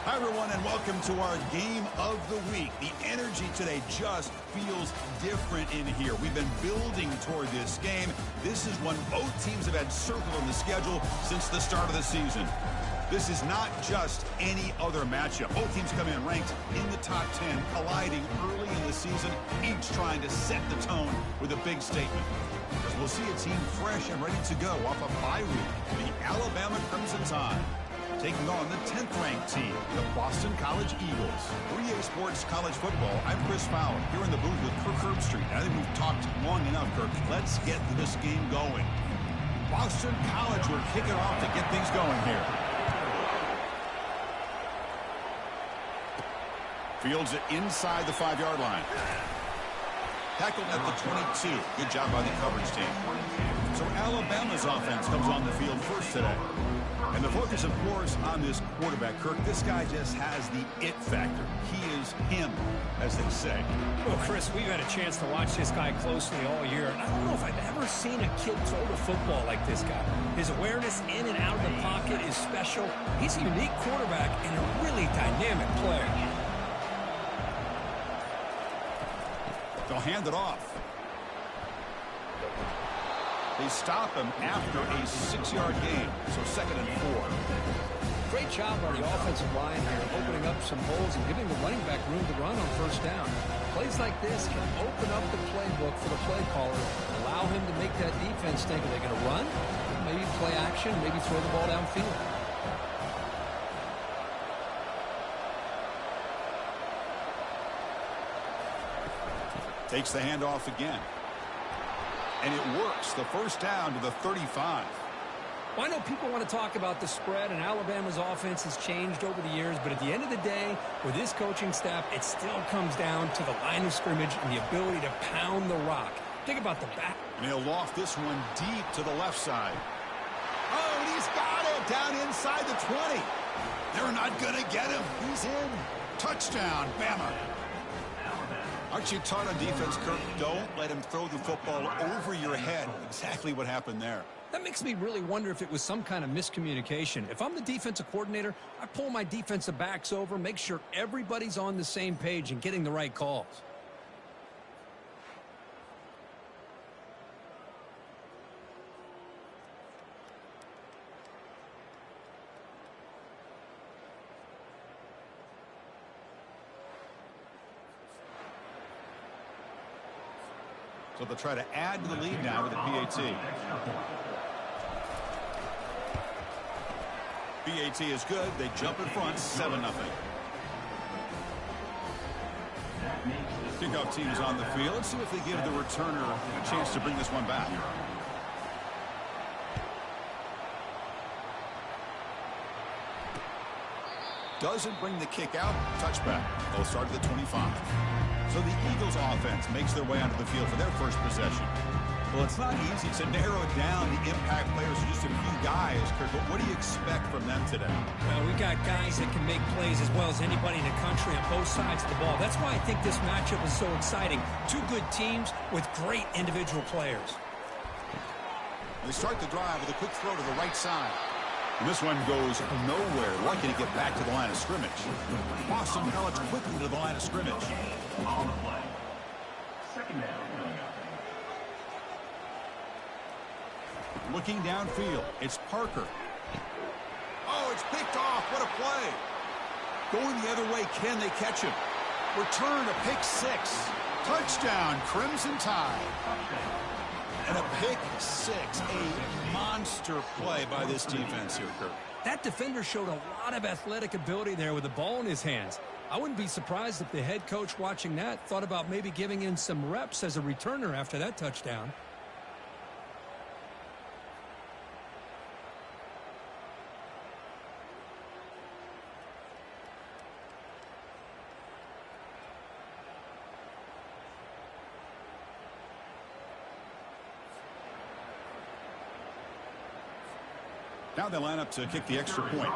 Hi, everyone, and welcome to our game of the week. The energy today just feels different in here. We've been building toward this game. This is one both teams have had circled on the schedule since the start of the season. This is not just any other matchup. Both teams come in ranked in the top 10, colliding early in the season, each trying to set the tone with a big statement. Because we'll see a team fresh and ready to go off a bye week, the Alabama Crimson Tide, taking on the 10th-ranked team, the Boston College Eagles. 3A Sports College Football, I'm Chris Fowler, here in the booth with Kirk Herbstreit. I think we've talked long enough, Kirk. Let's get this game going. Boston College will kick it off to get things going here. Fields it inside the 5-yard line. Tackled at the 22. Good job by the coverage team. So Alabama's offense comes on the field first today. And the focus, of course, on this quarterback, Kirk. This guy just has the it factor. He is him, as they say. Well, Chris, we've had a chance to watch this guy closely all year. And I don't know if I've ever seen a kid throw the football like this guy. His awareness in and out of the pocket is special. He's a unique quarterback and a really dynamic player. They'll hand it off. They stop him after a 6-yard gain, so 2nd and 4. Great job on the offensive line here, opening up some holes and giving the running back room to run on first down. Plays like this can open up the playbook for the play caller, allow him to make that defense think, are they going to run? Maybe play action, maybe throw the ball downfield. Takes the handoff again. And it works. The first down to the 35. Well, I know people want to talk about the spread, and Alabama's offense has changed over the years, but at the end of the day, with this coaching staff, it still comes down to the line of scrimmage and the ability to pound the rock. Think about the back. And he'll loft this one deep to the left side. Oh, and he's got it down inside the 20. They're not going to get him. He's in. Touchdown, Bama. Aren't you taught on defense, Kirk? Don't let him throw the football over your head. Exactly what happened there. That makes me really wonder if it was some kind of miscommunication. If I'm the defensive coordinator, I pull my defensive backs over, make sure everybody's on the same page and getting the right calls. So they'll try to add to the lead now with the PAT. PAT is good. They jump in front, 7-0. Kickoff team is on the field. Let's see if they give the returner a chance to bring this one back. Doesn't bring the kick out. Touchback. They'll start at the 25. So the Eagles offense makes their way onto the field for their first possession. Well, it's not easy to narrow down the impact players to just a few guys, Kirk, but what do you expect from them today? Well, we got guys that can make plays as well as anybody in the country on both sides of the ball. That's why I think this matchup is so exciting. Two good teams with great individual players. They start the drive with a quick throw to the right side. And this one goes nowhere. Lucky to get back to the line of scrimmage. Boston College quickly to the line of scrimmage. On the play. 2nd down. Looking downfield, it's Parker. Oh, it's picked off. What a play. Going the other way, can they catch him? Return, a pick 6. Touchdown, Crimson Tide. And a pick 6, a monster play by this defense here, Kirk. That defender showed a lot of athletic ability there with the ball in his hands. I wouldn't be surprised if the head coach watching that thought about maybe giving in some reps as a returner after that touchdown. Now they line up to kick the extra point.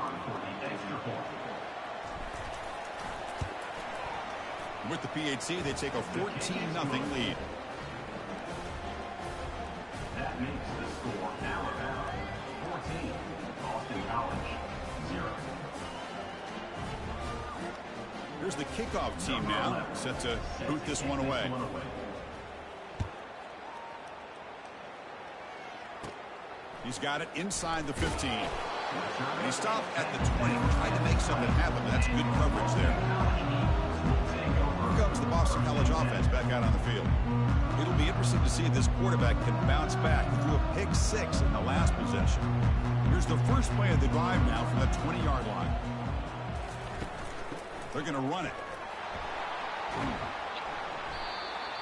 With the PAT, they take a 14-0 lead. That makes the score Alabama 14, Boston College 0. Here's the kickoff team now, set to boot this one away. He's got it inside the 15. And he stopped at the 20, tried to make something happen, but that's good coverage there. Here comes the Boston College offense back out on the field. It'll be interesting to see if this quarterback can bounce back. He threw a pick 6 in the last possession. Here's the first play of the drive now from the 20-yard line. They're going to run it.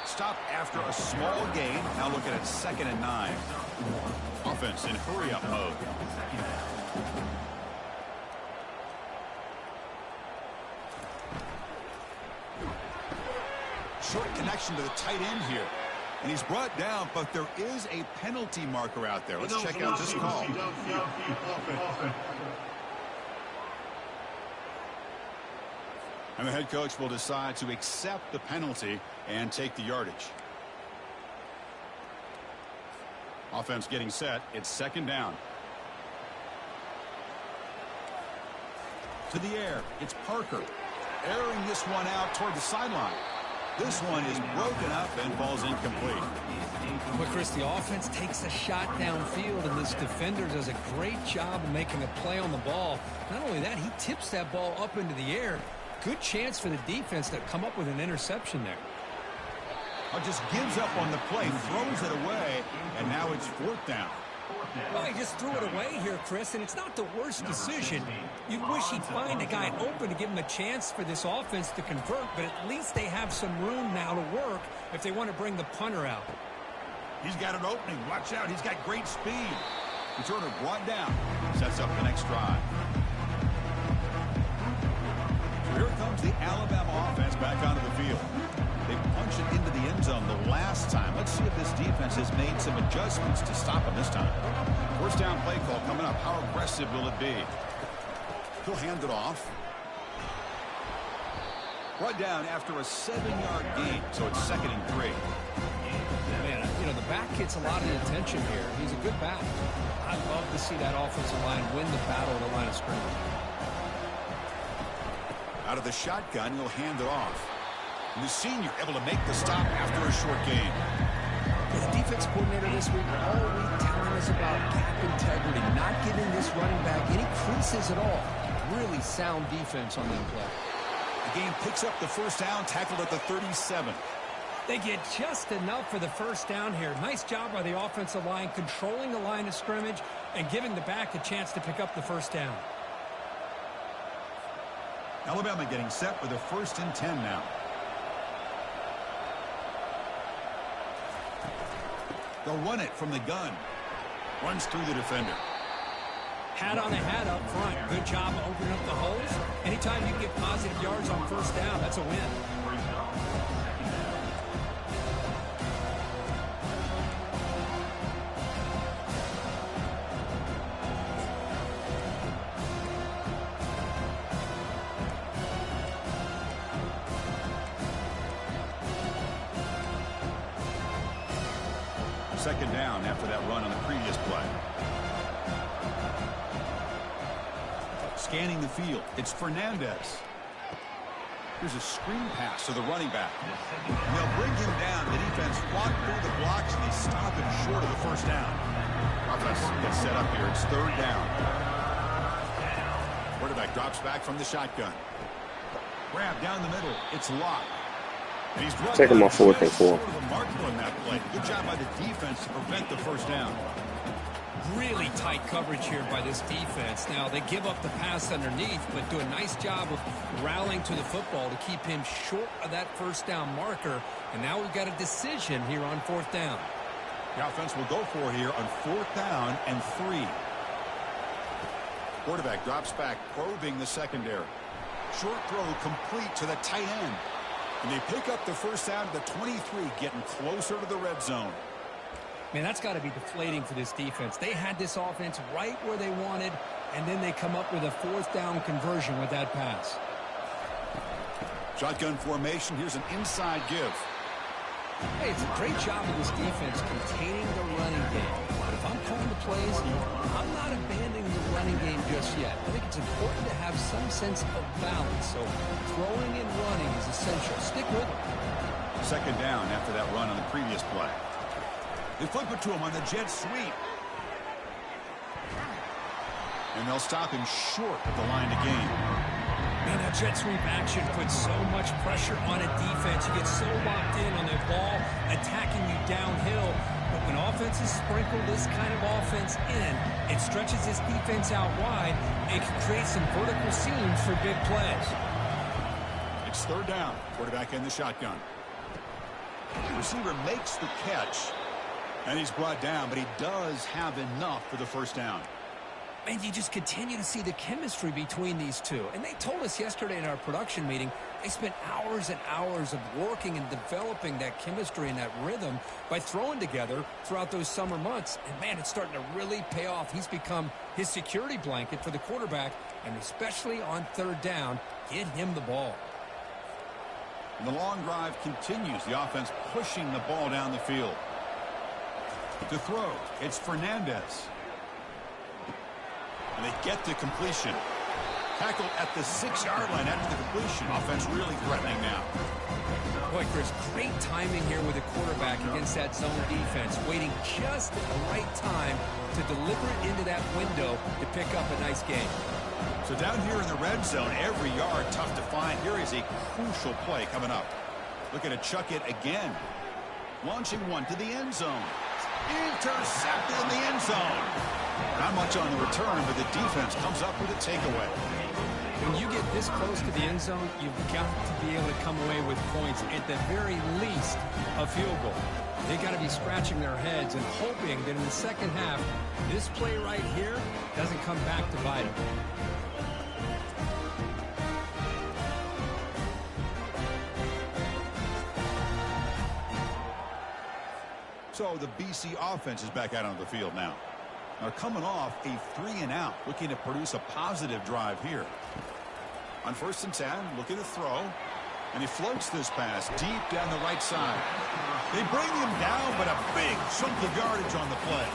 Stop after a small gain. Now looking at 2nd and 9. Offense in hurry-up mode. Short connection to the tight end here. And he's brought down, but there is a penalty marker out there. Let's check out this call. And the head coach will decide to accept the penalty and take the yardage. Offense getting set. It's 2nd down. To the air. It's Parker. Airing this one out toward the sideline. This one is broken up and falls incomplete. But Chris, the offense takes a shot downfield, and this defender does a great job of making a play on the ball. Not only that, he tips that ball up into the air. Good chance for the defense to come up with an interception there. Just gives up on the play, throws it away, and now it's 4th down. Well, he just threw it away here, Chris, and it's not the worst decision. You wish he'd find a guy open to give him a chance for this offense to convert, but at least they have some room now to work if they want to bring the punter out. He's got an opening. Watch out. He's got great speed. Returner brought down. Sets up the next drive. So here comes the Alabama offense back onto the field. They punched it into the end zone the last time. Let's see if this defense has made some adjustments to stop him this time. 1st down play call coming up. How aggressive will it be? He'll hand it off. Brought down after a 7-yard gain, so it's 2nd and 3. Man, you know, the back gets a lot of the attention here. He's a good back. I'd love to see that offensive line win the battle at the line of scrimmage. Out of the shotgun, he'll hand it off. And the senior able to make the stop after a short gain. The defense coordinator this week all week telling us about gap integrity, not giving this running back any creases at all. Really sound defense on that play. The game picks up the 1st down, tackled at the 37. They get just enough for the 1st down here. Nice job by the offensive line, controlling the line of scrimmage and giving the back a chance to pick up the 1st down. Alabama getting set with a 1st and 10 now. They'll run it from the gun. Runs through the defender. Hat on a hat up front. Good job opening up the holes. Anytime you get positive yards on 1st down, that's a win. Second down after that run on the previous play. Scanning the field. It's Fernandez. Here's a screen pass to the running back. And they'll bring him down. The defense walked through the blocks, and they stop him short of the 1st down. Offense gets set up here. It's 3rd down. Quarterback drops back from the shotgun. Grab down the middle. It's locked. And he's taking my 4th and 4. Good job by the defense to prevent the 1st down. Really tight coverage here by this defense. Now, they give up the pass underneath, but do a nice job of rallying to the football to keep him short of that 1st down marker. And now we've got a decision here on 4th down. The offense will go for here on 4th down and 3. Quarterback drops back, probing the secondary. Short throw complete to the tight end. And they pick up the 1st down to the 23, getting closer to the red zone. Man, that's got to be deflating for this defense. They had this offense right where they wanted, and then they come up with a 4th down conversion with that pass. Shotgun formation. Here's an inside give. Hey, it's a great job of this defense containing the running game. But if I'm calling the plays, I'm not abandoning the running game just yet. I think it's important to have some sense of balance. So throwing and running is essential. Stick with it. Second down after that run on the previous play. They flip it to him on the jet sweep. And they'll stop him short of the line to gain. Man, that jet sweep action puts so much pressure on a defense. You get so locked in on their ball attacking you downhill. But when offenses sprinkle this kind of offense in, it stretches this defense out wide and can create some vertical seams for big plays. It's third down. Quarterback in the shotgun. The receiver makes the catch. And he's brought down, but he does have enough for the first down. And you just continue to see the chemistry between these two. And they told us yesterday in our production meeting, they spent hours and hours of working and developing that chemistry and that rhythm by throwing together throughout those summer months. And, man, it's starting to really pay off. He's become his security blanket for the quarterback, and especially on third down, get him the ball. And the long drive continues. The offense pushing the ball down the field. To throw, it's Fernandez. And they get the completion. Tackled at the 6-yard line after the completion. Offense really threatening now. Boy, Chris, great timing here with the quarterback against that zone defense. Waiting just at the right time to deliver it into that window to pick up a nice gain. So down here in the red zone, every yard tough to find. Here is a crucial play coming up. Looking to chuck it again. Launching one to the end zone. Intercepted in the end zone. Not much on the return, but the defense comes up with a takeaway. When you get this close to the end zone, you've got to be able to come away with points, at the very least a field goal. They've got to be scratching their heads and hoping that in the second half, this play right here doesn't come back to bite them. So the BC offense is back out on the field now. They're coming off a 3-and-out, looking to produce a positive drive here. On 1st and 10, looking to throw. And he floats this pass deep down the right side. They bring him down, but a big chunk of yardage on the play.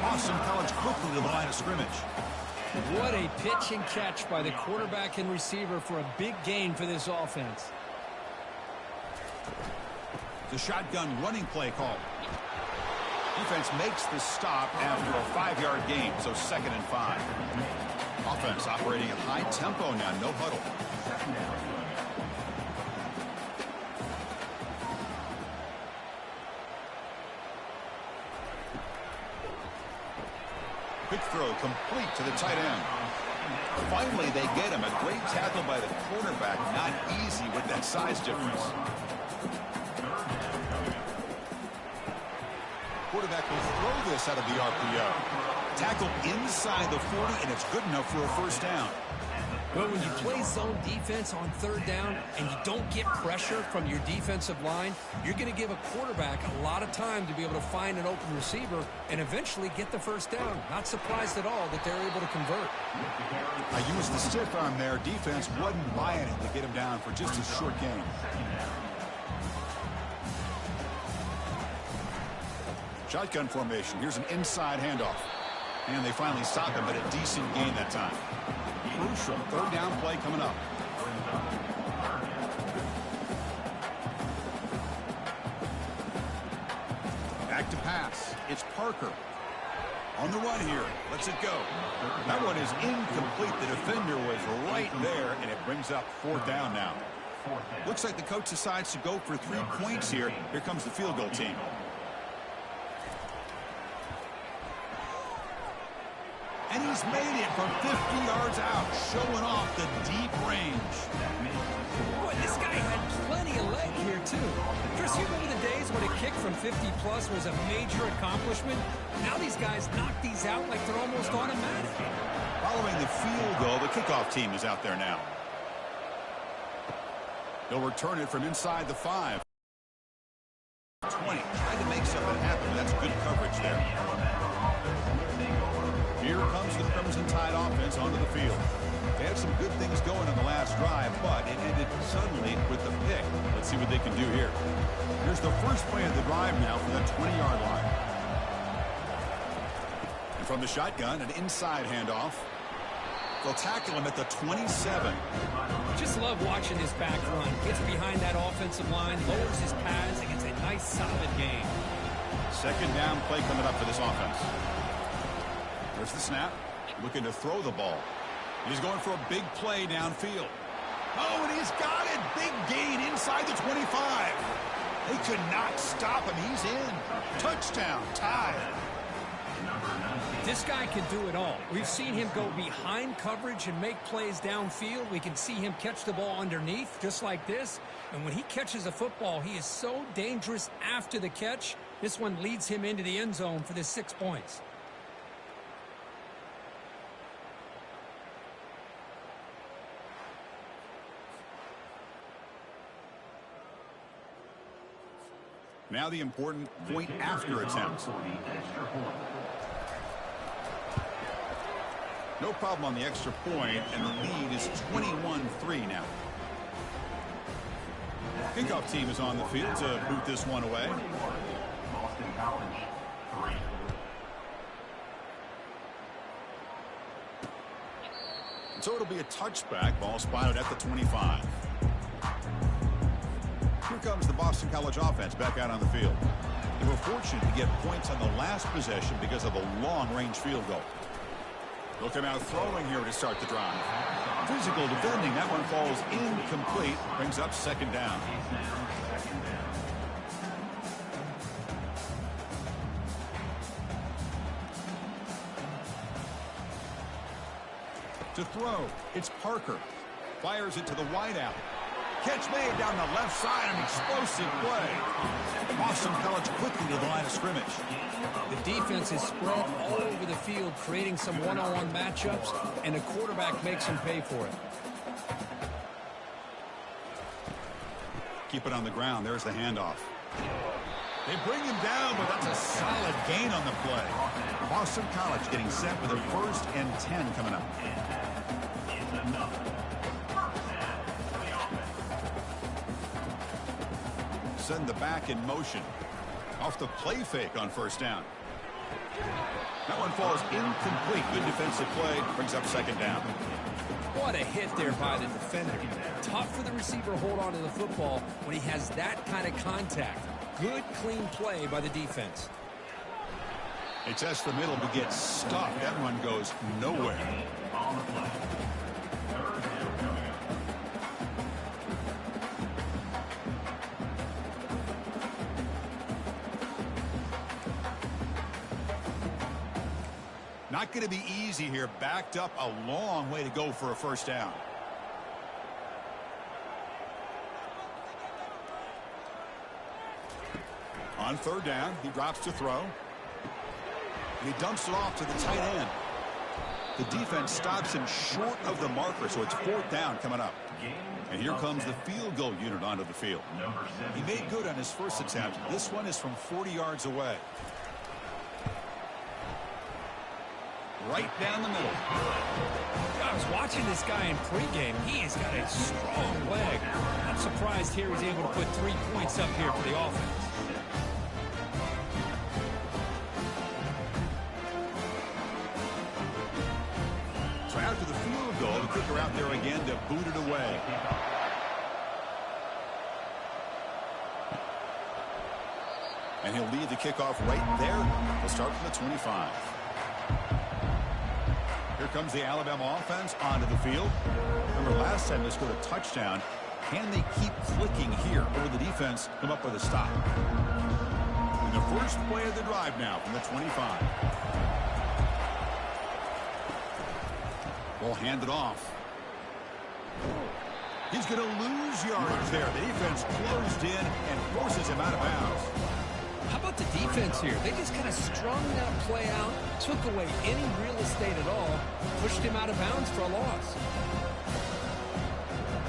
Boston College quickly to the line of scrimmage. What a pitch and catch by the quarterback and receiver for a big gain for this offense. The shotgun running play call. Defense makes the stop after a 5-yard gain, so 2nd and 5. Offense operating at high tempo now, no huddle. Quick throw complete to the tight end. Finally, they get him. A great tackle by the quarterback. Not easy with that size difference. Quarterback will throw this out of the RPO. Tackle inside the 40, and it's good enough for a first down. Well, when you play zone defense on third down and you don't get pressure from your defensive line, you're going to give a quarterback a lot of time to be able to find an open receiver and eventually get the first down. Not surprised at all that they're able to convert. I used the stiff arm there. Defense wasn't buying it to get him down for just a short gain. Shotgun formation. Here's an inside handoff. And they finally stop him, but a decent gain that time. Crucial 3rd down play coming up. Back to pass. It's Parker. On the run here. Lets it go. That one is incomplete. The defender was right there, and it brings up 4th down now. Looks like the coach decides to go for 3 points here. Here comes the field goal team. And he's made it from 50 yards out, showing off the deep range. Boy, this guy had plenty of leg here, too. Chris, you remember the days when a kick from 50-plus was a major accomplishment? Now these guys knock these out like they're almost automatic. Following the field goal, the kickoff team is out there now. They'll return it from inside the 5. 20. Trying to make something happen. That's good coverage there. Here comes the Crimson Tide offense onto the field. They had some good things going on the last drive, but it ended suddenly with the pick. Let's see what they can do here. Here's Here's the first play of the drive now from the 20-yard line. And from the shotgun, an inside handoff. They'll tackle him at the 27. Just love watching this back run. Gets behind that offensive line, lowers his pads, and gets a nice, solid gain. Second down play coming up for this offense. There's the snap. Looking to throw the ball. He's going for a big play downfield. Oh, and he's got it. Big gain inside the 25. They could not stop him. He's in. Touchdown. Tied. This guy can do it all. We've seen him go behind coverage and make plays downfield. We can see him catch the ball underneath, just like this. And when he catches a football, he is so dangerous after the catch. This one leads him into the end zone for the 6 points. Now the important point after attempt. No problem on the extra point, and the lead is 21-3 now. Kickoff team is on the field to boot this one away. Boston College, 3. So it'll be a touchback. Ball spotted at the 25. Here comes the Boston College offense back out on the field. They were fortunate to get points on the last possession because of a long-range field goal. They'll come out throwing here to start the drive. Physical defending. That one falls incomplete. Brings up second down. To throw, it's Parker. Fires it to the wideout. Catch made down the left side. An explosive play. Boston College quickly to the line of scrimmage. The defense is spread all over the field, creating some one-on-one matchups, and the quarterback makes him pay for it. Keep it on the ground. There's the handoff. They bring him down, but that's a solid gain on the play. Boston College getting set with a 1st and 10 coming up. Send the back in motion. Off the play fake on first down. That one falls incomplete. Good defensive play. Brings up second down. What a hit there by the defender. Tough for the receiver to hold on to the football when he has that kind of contact. Good, clean play by the defense. They test the middle but get stuck. That one goes nowhere. On the play. Third down coming up. Not going to be easy here. Backed up a long way to go for a first down. On third down, he drops to throw. And he dumps it off to the tight end. The defense stops him short of the marker, so it's 4th down coming up. And here comes the field goal unit onto the field. He made good on his first attempt. This one is from 40 yards away. Right down the middle. I was watching this guy in pregame. He has got a strong leg. I'm surprised here he's able to put 3 points up here for the offense. So after the field goal, the kicker out there again to boot it away. And he'll lead the kickoff right there. He'll start from the 25. Here comes the Alabama offense onto the field. Remember last time they scored a touchdown. Can they keep clicking here, or the defense come up with a stop? And the first play of the drive now from the 25. Ball handed off. He's going to lose yardage there. The defense closed in and forces him out of bounds. How about the defense here? They just kind of strung that play out, took away any real estate at all, pushed him out of bounds for a loss.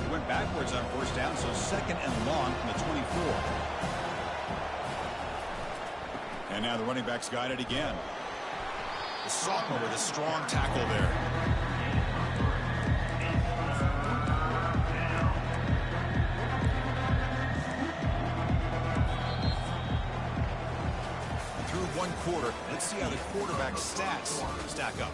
He went backwards on first down, so second and long from the 24. And now the running back's got it again. The sophomore with a strong tackle there. one quarter. Let's see how the quarterback stats stack up.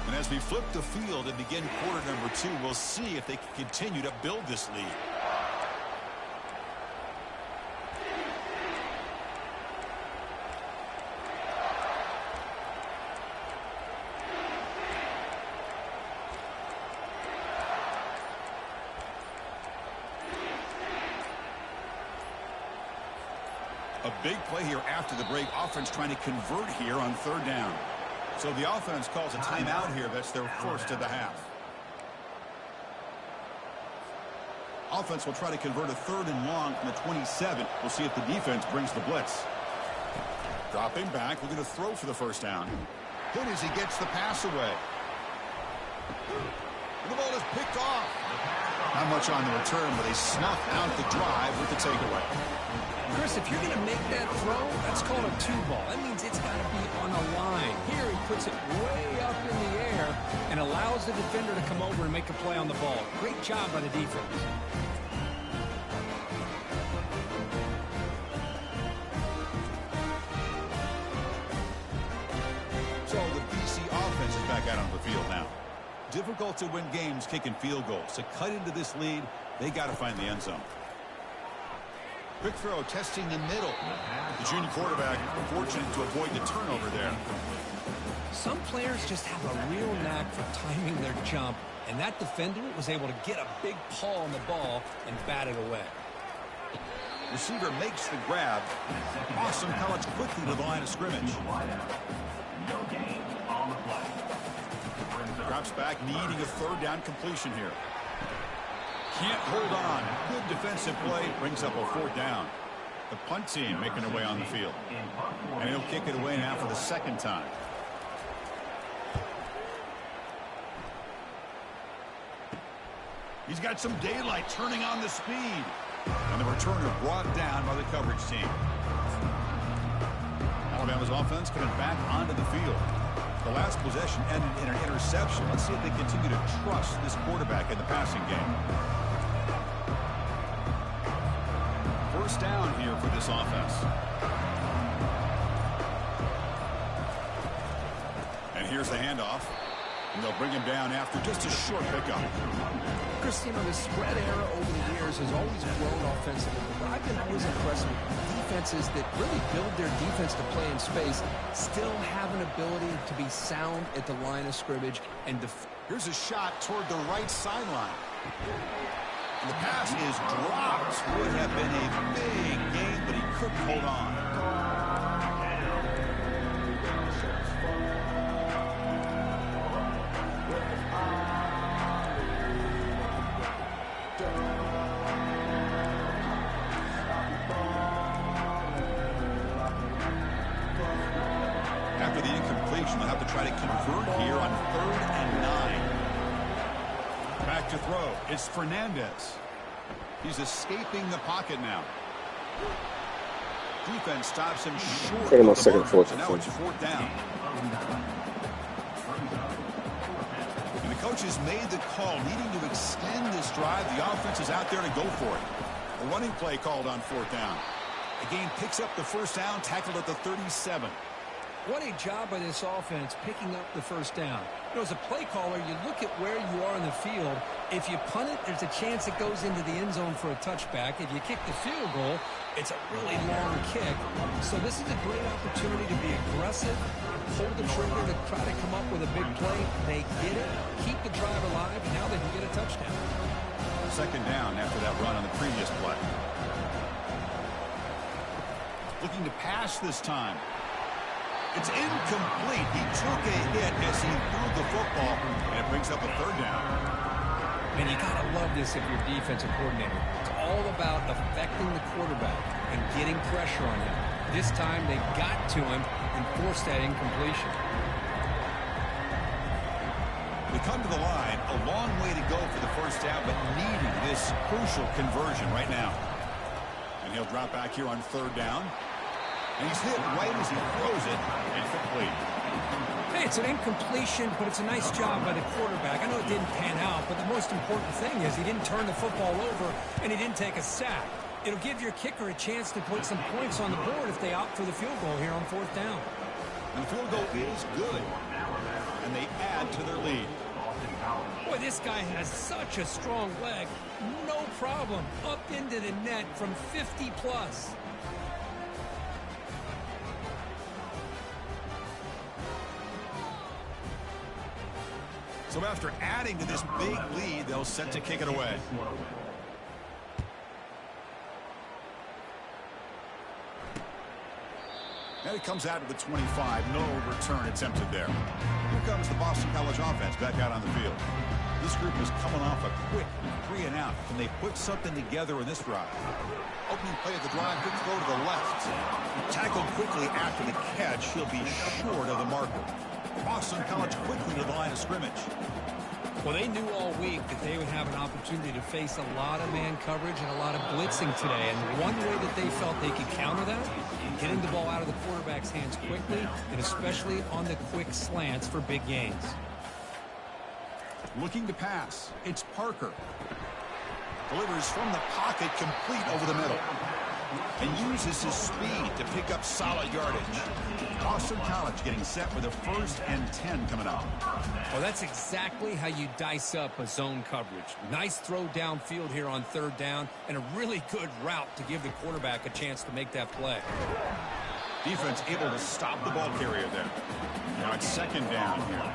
And as we flip the field and begin quarter number 2, we'll see if they can continue to build this lead. A big play here after the break. Offense trying to convert here on third down. So the offense calls a timeout here. That's their first of the half. Offense will try to convert a 3rd and long from the 27. We'll see if the defense brings the blitz. Dropping back, looking to throw for the first down. Hit as he gets the pass away. And the ball is picked off. Not much on the return, but they snuff out the drive with the takeaway. Chris, if you're going to make that throw, that's called a 2-ball. That means it's got to be on a line. Here he puts it way up in the air and allows the defender to come over and make a play on the ball. Great job by the defense. So the BC offense is back out on the field now. Difficult to win games kicking field goals. To cut into this lead, they got to find the end zone. Quick throw, testing the middle. The junior quarterback fortunate to avoid the turnover there. Some players just have a real knack for timing their jump, and that defender was able to get a big paw on the ball and bat it away. Receiver makes the grab. Awesome coverage quickly to the line of scrimmage. No gain on the play. Drops back, needing a 3rd down completion here. Can't hold on. Good defensive play. Brings up a 4th down. The punt team making their way on the field. And he'll kick it away now for the 2nd time. He's got some daylight turning on the speed. And the returner brought down by the coverage team. Alabama's offense coming back onto the field. The last possession ended in an interception. Let's see if they continue to trust this quarterback in the passing game. First down here for this offense. And here's the handoff. And they'll bring him down after just a short pickup. Chris, the spread era over the years has always grown offensively, but I've been always impressed with defenses that really build their defense to play in space, still have an ability to be sound at the line of scrimmage. And here's a shot toward the right sideline. And the pass is dropped. Would have been a big game, but he couldn't hold on. After the incompletion, they'll have to try to convert here on 3rd and 9. Back to throw. It's Fernandez. He's escaping the pocket now. Defense stops him short. Second on second, fourth. So now it's 4th down. And the coaches made the call, needing to extend this drive. The offense is out there to go for it. A running play called on 4th down. The game picks up the first down, tackled at the 37. what a job by this offense picking up the first down. You know, as a play caller, you look at where you are in the field. If you punt it, there's a chance it goes into the end zone for a touchback. If you kick the field goal, it's a really long kick. So this is a great opportunity to be aggressive, hold the trigger to try to come up with a big play. They get it, keep the drive alive, and now they can get a touchdown. Second down after that run on the previous play. Looking to pass this time. It's incomplete. He took a hit as he threw the football, and it brings up a third down. And you got to love this if you're a defensive coordinator. It's all about affecting the quarterback and getting pressure on him. This time they got to him and forced that incompletion. We come to the line, a long way to go for the first down, but needing this crucial conversion right now. And he'll drop back here on third down. And he's hit right as he throws it, and complete. Hey, it's an incompletion, but it's a nice job by the quarterback. I know it didn't pan out, but the most important thing is he didn't turn the football over and he didn't take a sack. It'll give your kicker a chance to put some points on the board if they opt for the field goal here on 4th down. And the field goal is good, and they add to their lead. Boy, this guy has such a strong leg. No problem. Up into the net from 50 plus. So after adding to this big lead, they'll set to kick it away. And it comes out to the 25. No return attempted there. Here comes the Boston College offense back out on the field. This group is coming off a quick 3-and-out. Can they put something together in this drive? Opening play of the drive, quick throw to the left. Tackled quickly after the catch. He'll be short of the marker. Boston College quickly to the line of scrimmage. Well, they knew all week that they would have an opportunity to face a lot of man coverage and a lot of blitzing today. And one way that they felt they could counter that, getting the ball out of the quarterback's hands quickly, and especially on the quick slants for big gains. Looking to pass. It's Parker. Delivers from the pocket, complete over the middle. And uses his speed to pick up solid yardage. Boston College getting set for the 1st and 10 coming up. Well, that's exactly how you dice up a zone coverage. Nice throw downfield here on 3rd down, and a really good route to give the quarterback a chance to make that play. Defense able to stop the ball carrier there. Now it's 2nd down here.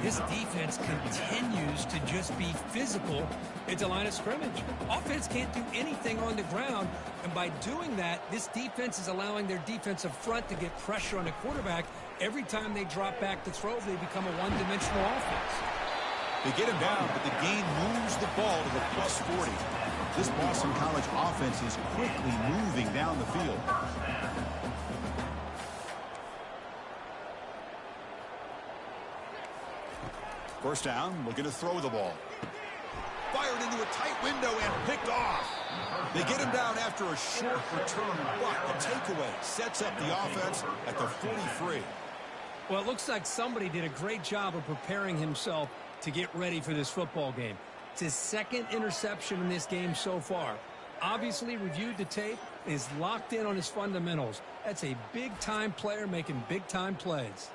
This defense continues to just be physical at the line of scrimmage. Offense can't do anything on the ground, and by doing that, this defense is allowing their defensive front to get pressure on the quarterback. Every time they drop back to throw, they become a one-dimensional offense. They get him down, but the gain moves the ball to the plus 40. This Boston College offense is quickly moving down the field. First down, looking to throw the ball. Fired into a tight window and picked off. They get him down after a short return, but the takeaway sets up the offense at the 43. Well, it looks like somebody did a great job of preparing himself to get ready for this football game. It's his 2nd interception in this game so far. Obviously reviewed the tape and is locked in on his fundamentals. That's a big-time player making big-time plays.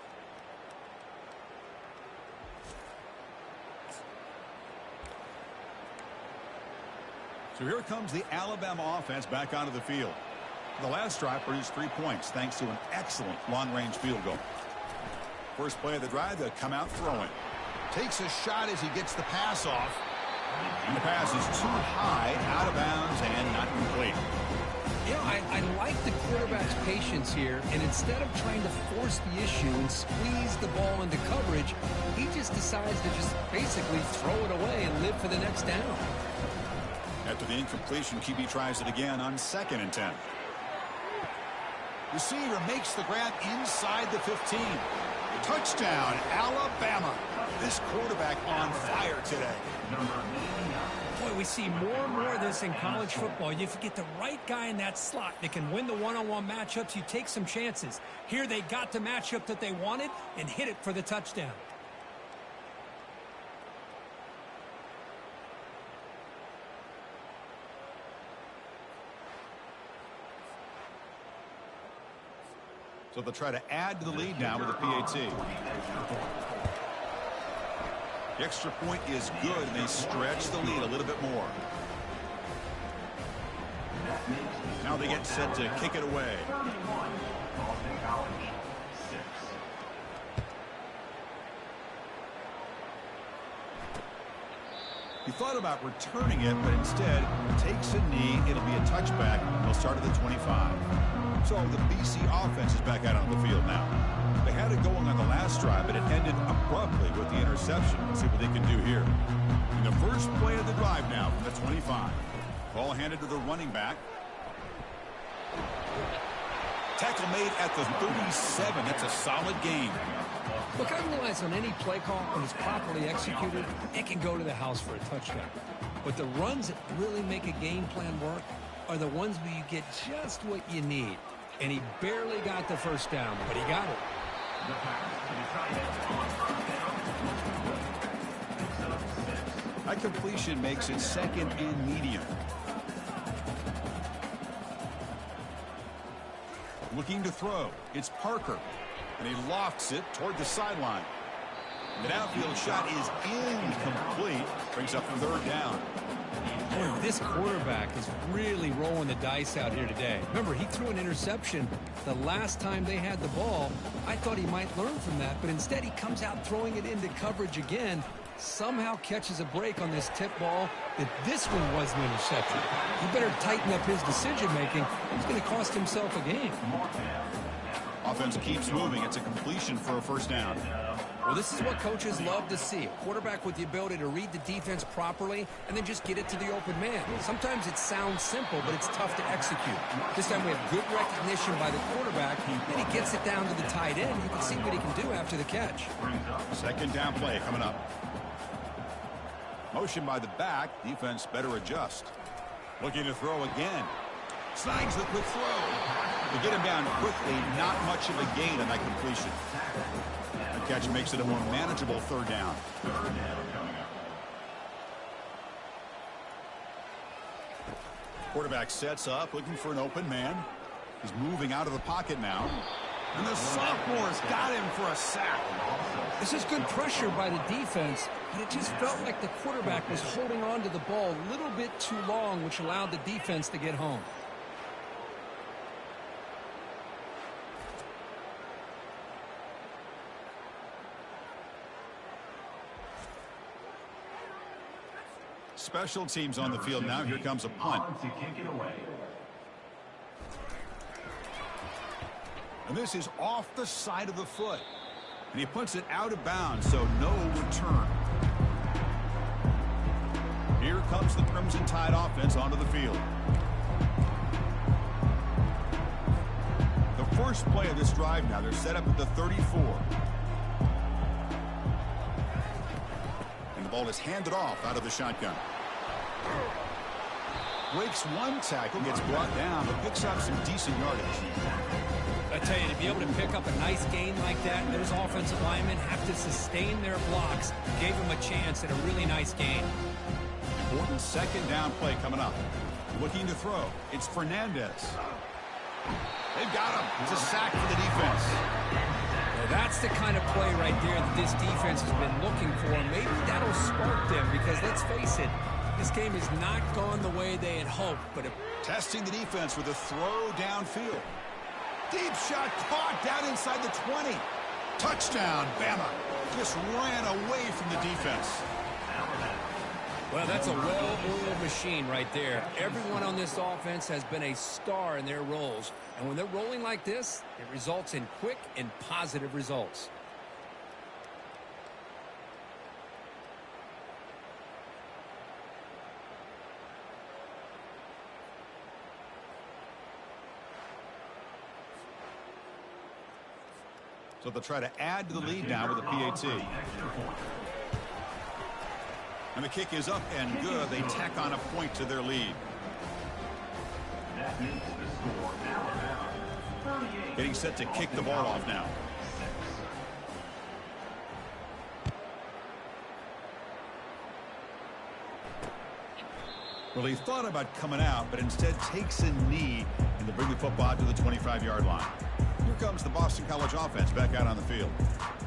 So here comes the Alabama offense back onto the field. The last drive produced 3 points thanks to an excellent long-range field goal. First play of the drive, they'll come out throwing. Takes a shot as he gets the pass off. And the pass is too high, out of bounds, and not complete. You know, I like the quarterback's patience here, and instead of trying to force the issue and squeeze the ball into coverage, he just decides to just basically throw it away and live for the next down. After the incompletion, QB tries it again on 2nd and 10. Receiver makes the grab inside the 15. Touchdown, Alabama. This quarterback on fire today. Boy, we see more and more of this in college football. If you get the right guy in that slot that can win the one-on-one matchups, you take some chances. Here they got the matchup that they wanted and hit it for the touchdown. So they'll try to add to the lead now with a PAT. The extra point is good, and they stretch the lead a little bit more. Now they get set to kick it away. He thought about returning it, but instead takes a knee. It'll be a touchback. They'll start at the 25. So the BC offense is back out on the field now. They had it going on the last drive, but it ended abruptly with the interception. Let's see what they can do here. In the first play of the drive now from the 25. Ball handed to the running back. Tackle made at the 37. That's a solid gain. Look, I realize on any play call, when it's properly executed, it can go to the house for a touchdown. But the runs that really make a game plan work are the ones where you get just what you need. And he barely got the first down, but he got it. The pass to the tight end on first down. Picks up 6. That completion makes it second and medium. Looking to throw. It's Parker. And he lofts it toward the sideline. The downfield shot is incomplete. Brings up third down. Boy, this quarterback is really rolling the dice out here today. Remember, he threw an interception the last time they had the ball. I thought he might learn from that, but instead he comes out throwing it into coverage again. Somehow catches a break on this tip ball that this one was an interception. He better tighten up his decision-making. He's going to cost himself a game. Offense keeps moving. It's a completion for a first down. Well, this is what coaches love to see. A quarterback with the ability to read the defense properly and then just get it to the open man. Sometimes it sounds simple, but it's tough to execute. This time we have good recognition by the quarterback, and he gets it down to the tight end. You can see what he can do after the catch. Second down play coming up. Motion by the back. Defense better adjust. Looking to throw again. Snags the quick throw. To get him down quickly, not much of a gain on that completion. The catch makes it a more manageable third down. Quarterback sets up, looking for an open man. He's moving out of the pocket now. And the sophomore's got him for a sack. This is good pressure by the defense, but it just felt like the quarterback was holding on to the ball a little bit too long, which allowed the defense to get home. Special teams on the field now. Here comes a punt. To kick it away. And this is off the side of the foot. And he puts it out of bounds, so no return. Here comes the Crimson Tide offense onto the field. The first play of this drive now, they're set up at the 34. And the ball is handed off out of the shotgun. Breaks one tackle, gets brought down, but picks up some decent yardage. I tell you, to be able to pick up a nice gain like that, those offensive linemen have to sustain their blocks. Gave him a chance at a really nice gain. Important second down play coming up. Looking to throw. It's Fernandez. They've got him. It's a sack for the defense. Well, that's the kind of play right there that this defense has been looking for. Maybe that'll spark them because, let's face it, this game has not gone the way they had hoped. But testing the defense with a throw downfield. Deep shot caught down inside the 20. Touchdown, Bama. Just ran away from the defense. Well, that's a well-oiled machine right there. Everyone on this offense has been a star in their roles. And when they're rolling like this, it results in quick and positive results. So they'll try to add to the lead now with a PAT. And the kick is up and good. They tack on a point to their lead. That makes the score Alabama 38. Getting set to kick the ball off now. Well, he thought about coming out, but instead takes a knee and they bring the football to the 25-yard line. Here comes the Boston College offense back out on the field.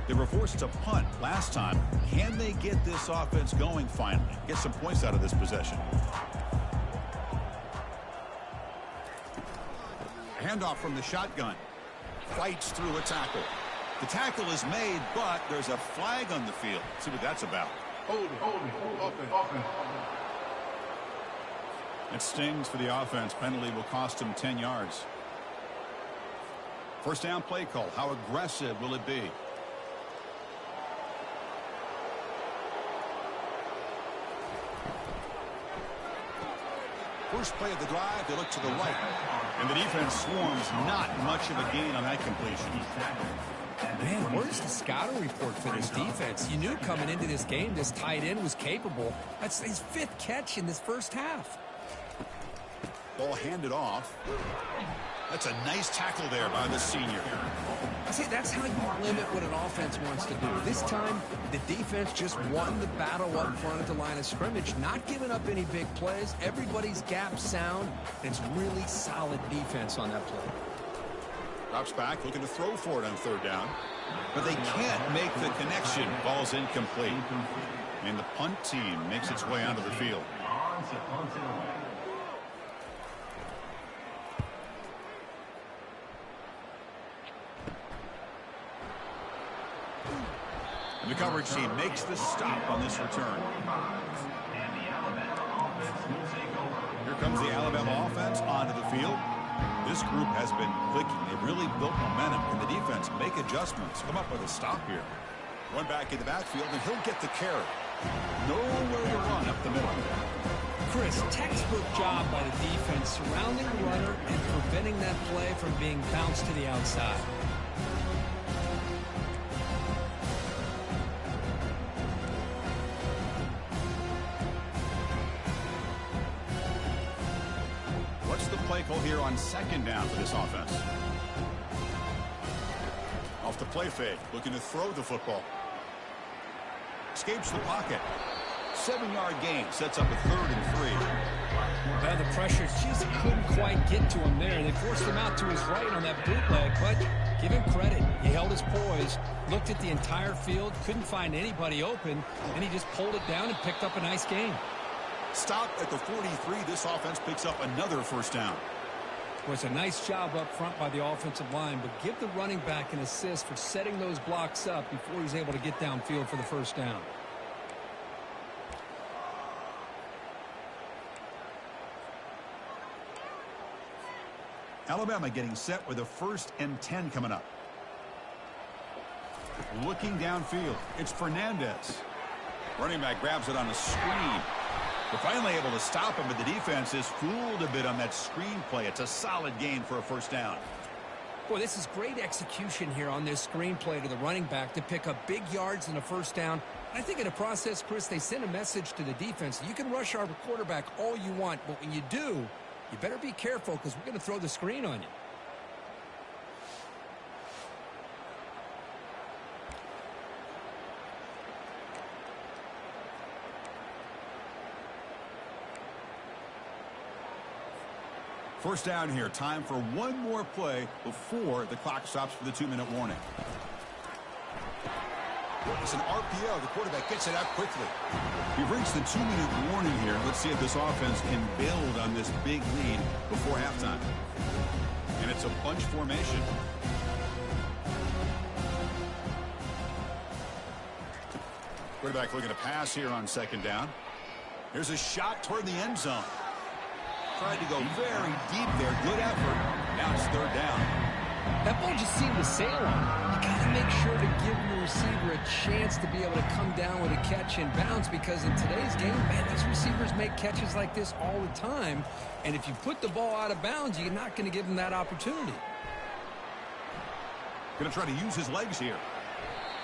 They were forced to punt last time. Can they get this offense going finally? Get some points out of this possession. A handoff from the shotgun. Fights through a tackle. The tackle is made, but there's a flag on the field. Let's see what that's about. Open. It stings for the offense. Penalty will cost him 10 yards. First down play call. How aggressive will it be? First play of the drive, they look to the right. And the defense swarms. Not much of a gain on that completion. Man, where's the scouting report for this defense? You knew coming into this game this tight end was capable. That's his 5th catch in this first half. Ball handed off. That's a nice tackle there by the senior. See, that's how you limit what an offense wants to do. This time, the defense just won the battle up front at the line of scrimmage, not giving up any big plays. Everybody's gap sound. It's really solid defense on that play. Drops back, looking to throw for it on third down. But they can't make the connection. Ball's incomplete. And the punt team makes its way onto the field. And the coverage team makes the stop on this return. Here comes the Alabama offense onto the field. This group has been clicking. They've really built momentum. Can the defense make adjustments? Come up with a stop here. One back in the backfield, and he'll get the carry. Nowhere to run up the middle. Chris, textbook job by the defense surrounding the runner and preventing that play from being bounced to the outside. What's the play call here on second down for this offense? Off the play fake, looking to throw the football. Escapes the pocket. 7-yard gain, sets up a 3rd and 3. Well, the pressure just couldn't quite get to him there. They forced him out to his right on that bootleg, but give him credit. He held his poise, looked at the entire field, couldn't find anybody open, and he just pulled it down and picked up a nice gain. Stop at the 43. This offense picks up another first down. Well, it's a nice job up front by the offensive line, but give the running back an assist for setting those blocks up before he's able to get downfield for the first down. Alabama getting set with a 1st and 10 coming up. Looking downfield, it's Fernandez. Running back grabs it on a screen. They're finally able to stop him, but the defense is fooled a bit on that screen play. It's a solid gain for a first down. Boy, this is great execution here on this screen play to the running back to pick up big yards and a first down. I think in the process, Chris, they send a message to the defense. You can rush our quarterback all you want, but when you do, you better be careful because we're going to throw the screen on you. First down here. Time for one more play before the clock stops for the 2-minute warning. It's an RPO. The quarterback gets it out quickly. We've reached the 2-minute warning here. Let's see if this offense can build on this big lead before halftime. And it's a bunch formation. Quarterback looking to pass here on second down. Here's a shot toward the end zone. Tried to go very deep there. Good effort. Now it's third down. That ball just seemed to sail on. You got to make sure to give your receiver a chance to be able to come down with a catch and bounce because in today's game, man, these receivers make catches like this all the time. And if you put the ball out of bounds, you're not going to give them that opportunity. Going to try to use his legs here.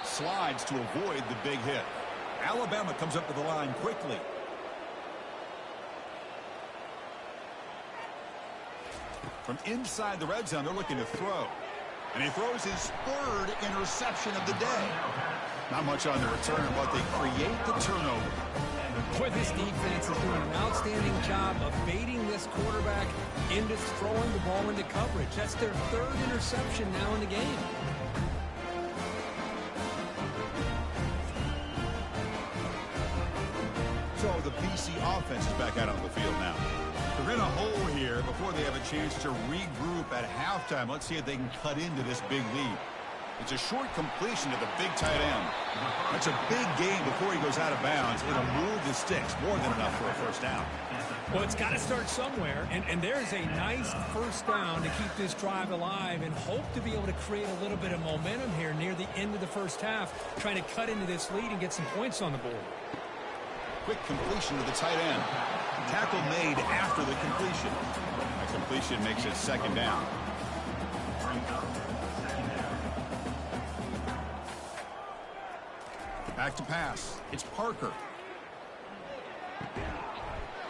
Slides to avoid the big hit. Alabama comes up to the line quickly. From inside the red zone, they're looking to throw. And he throws his 3rd interception of the day. Not much on the return, but they create the turnover. Boy, this defense is doing an outstanding job of baiting this quarterback into throwing the ball into coverage. That's their 3rd interception now in the game. So the BC offense is back out on the field now. They're in a hole here before they have a chance to regroup at halftime. Let's see if they can cut into this big lead. It's a short completion to the big tight end. That's a big gain before he goes out of bounds. It'll move the sticks more than enough for a first down. Well, it's got to start somewhere, and there's a nice first down to keep this drive alive and hope to be able to create a little bit of momentum here near the end of the first half, trying to cut into this lead and get some points on the board. Quick completion to the tight end. Tackle made after the completion. That completion makes it second down. Back to pass. It's Parker.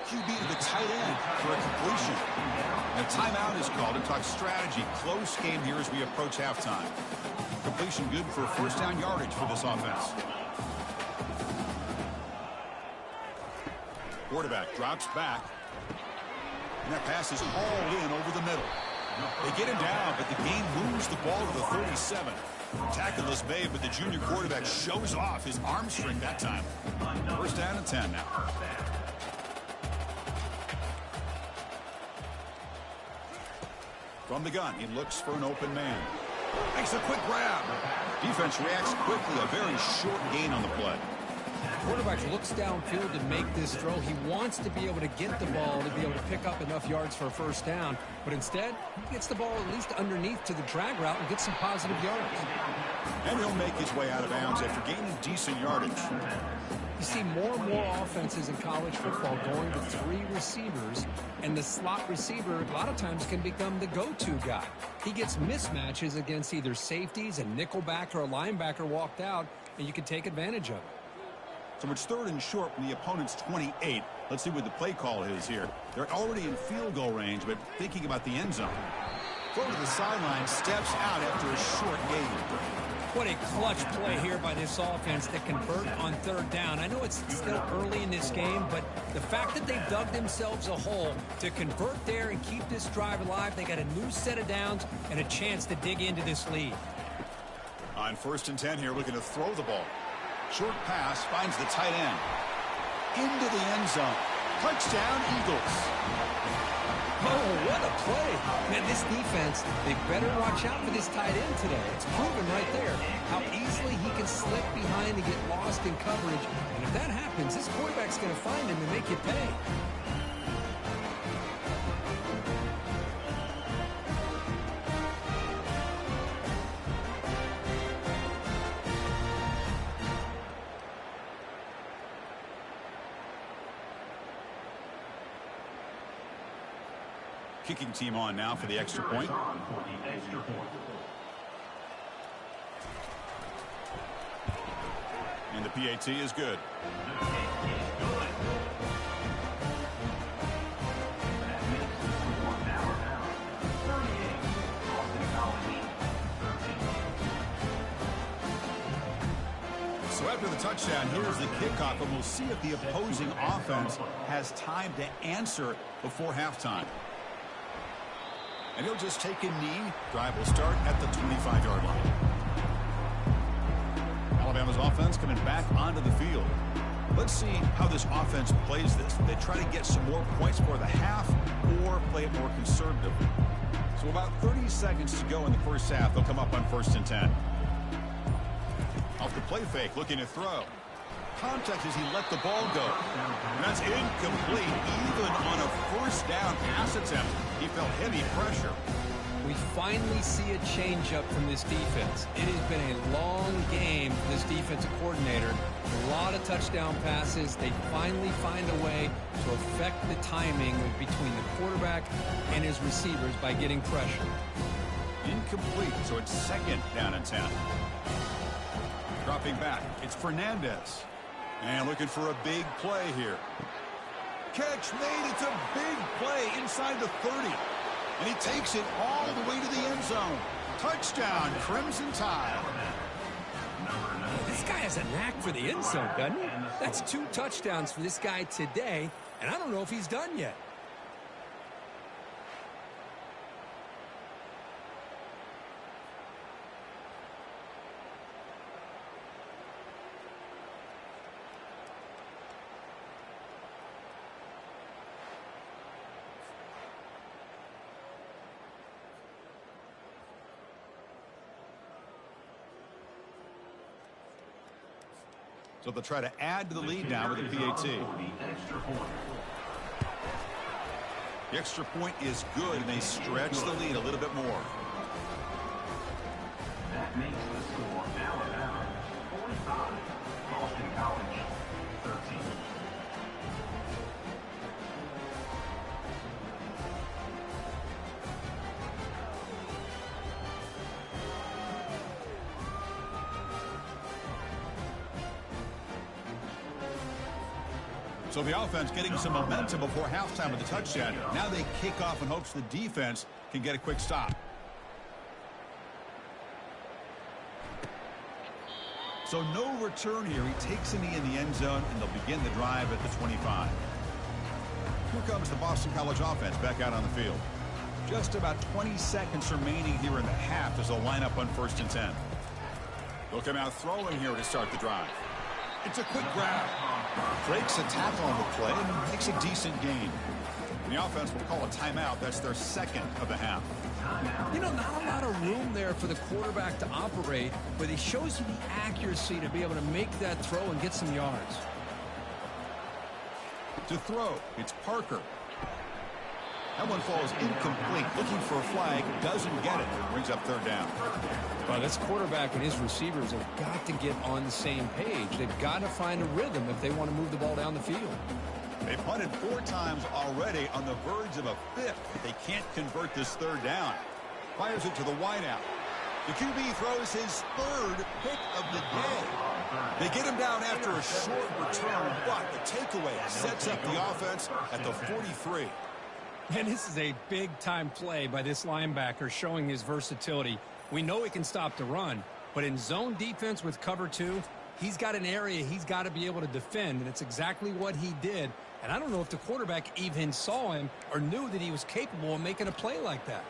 QB to the tight end for a completion. And a timeout is called to talk strategy. Close game here as we approach halftime. Completion good for first down yardage for this offense. Quarterback drops back. And that pass is hauled in over the middle. They get him down, but the game moves the ball to the 37. Tackleless Bay, but the junior quarterback shows off his arm strength that time. First down and 10 now. From the gun, he looks for an open man. Makes a quick grab. Defense reacts quickly. A very short gain on the play. Quarterback looks downfield to make this throw. He wants to be able to get the ball to be able to pick up enough yards for a first down. But instead, he gets the ball at least underneath to the drag route and gets some positive yards. And he'll make his way out of bounds after gaining decent yardage. You see more and more offenses in college football going to 3 receivers, and the slot receiver a lot of times can become the go-to guy. He gets mismatches against either safeties, a nickelback, or a linebacker walked out, and you can take advantage of it. So it's 3rd and short from the opponent's 28. Let's see what the play call is here. They're already in field goal range, but thinking about the end zone. Throw to the sideline, steps out after a short gain. What a clutch play here by this offense to convert on 3rd down. I know it's still early in this game, but the fact that they've dug themselves a hole to convert there and keep this drive alive, they got a new set of downs and a chance to dig into this lead. On 1st and 10 here, looking to throw the ball. Short pass finds the tight end. Into the end zone. Touchdown, Eagles. Oh, what a play. Man, this defense, they better watch out for this tight end today. It's proven right there how easily he can slip behind and get lost in coverage. And if that happens, this quarterback's going to find him and make you pay. Kicking team on now for the extra point. And the PAT is good. So after the touchdown, here's the kickoff, and we'll see if the opposing offense has time to answer before halftime. And he'll just take a knee. Drive will start at the 25-yard line. Alabama's offense coming back onto the field. Let's see how this offense plays this. They try to get some more points for the half or play it more conservatively. So about 30 seconds to go in the first half. They'll come up on 1st and 10. Off the play fake, looking to throw. Contact as he let the ball go. And that's incomplete. Even on a first down pass attempt, he felt heavy pressure. We finally see a changeup from this defense. It has been a long game for this defensive coordinator. A lot of touchdown passes. They finally find a way to affect the timing between the quarterback and his receivers by getting pressure. Incomplete, so it's 2nd down and 10. Dropping back, it's Fernandez. And looking for a big play here. Catch made. It's a big play inside the 30. And he takes it all the way to the end zone. Touchdown, Crimson Tide. This guy has a knack for the end zone, doesn't he? That's 2 touchdowns for this guy today, and I don't know if he's done yet. So they'll try to add to the lead now with a PAT. The extra point is good, and they stretch the lead a little bit more. That makes the score Alabama 45, Boston College 13. So the offense getting some momentum before halftime with the touchdown. Now they kick off in hopes the defense can get a quick stop. So no return here. He takes a knee in the end zone, and they'll begin the drive at the 25. Here comes the Boston College offense back out on the field. Just about 20 seconds remaining here in the half as they'll line up on 1st and 10. They'll come out throwing here to start the drive. It's a quick grab. Breaks a tackle on the play and makes a decent gain. The offense will call a timeout. That's their second of the half. You know, not a lot of room there for the quarterback to operate, but he shows you the accuracy to be able to make that throw and get some yards. To throw, it's Parker. That one falls incomplete. Looking for a flag, doesn't get it. Brings up 3rd down. Well, this quarterback and his receivers have got to get on the same page. They've got to find a rhythm if they want to move the ball down the field. They've punted 4 times already, on the verge of a 5th. They can't convert this 3rd down. Fires it to the wideout. The QB throws his 3rd pick of the day. They get him down after a short return, but the takeaway sets up the offense at the 43. And this is a big-time play by this linebacker, showing his versatility. We know he can stop the run, but in zone defense with cover 2, he's got an area he's got to be able to defend, and it's exactly what he did. And I don't know if the quarterback even saw him or knew that he was capable of making a play like that.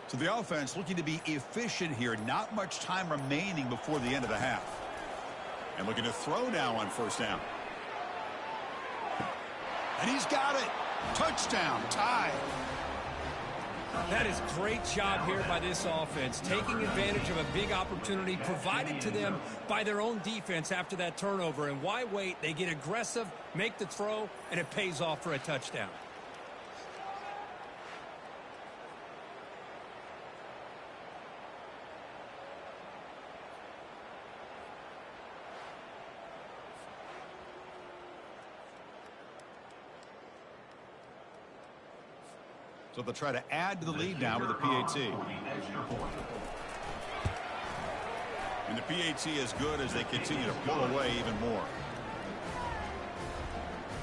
So the offense looking to be efficient here. Not much time remaining before the end of the half. And looking to throw now on 1st down. And he's got it. Touchdown. Tie. That is great job here by this offense, taking advantage of a big opportunity provided to them by their own defense after that turnover. And why wait? They get aggressive, make the throw, and it pays off for a touchdown. So they'll try to add to the lead now with the PAT. And the PAT is good as they continue to pull away even more.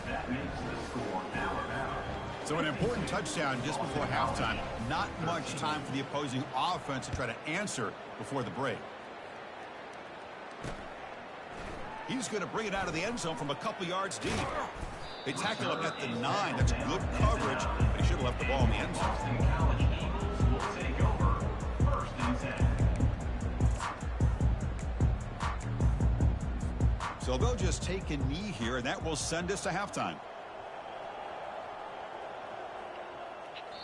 That makes the score now about. So an important touchdown just before halftime. Not much time for the opposing offense to try to answer before the break. He's going to bring it out of the end zone from a couple yards deep. They tackle him at the 9. That's good coverage. They should have left the ball in the end zone. Boston College Eagles will take over 1st and 10. So they'll just take a knee here, and that will send us to halftime.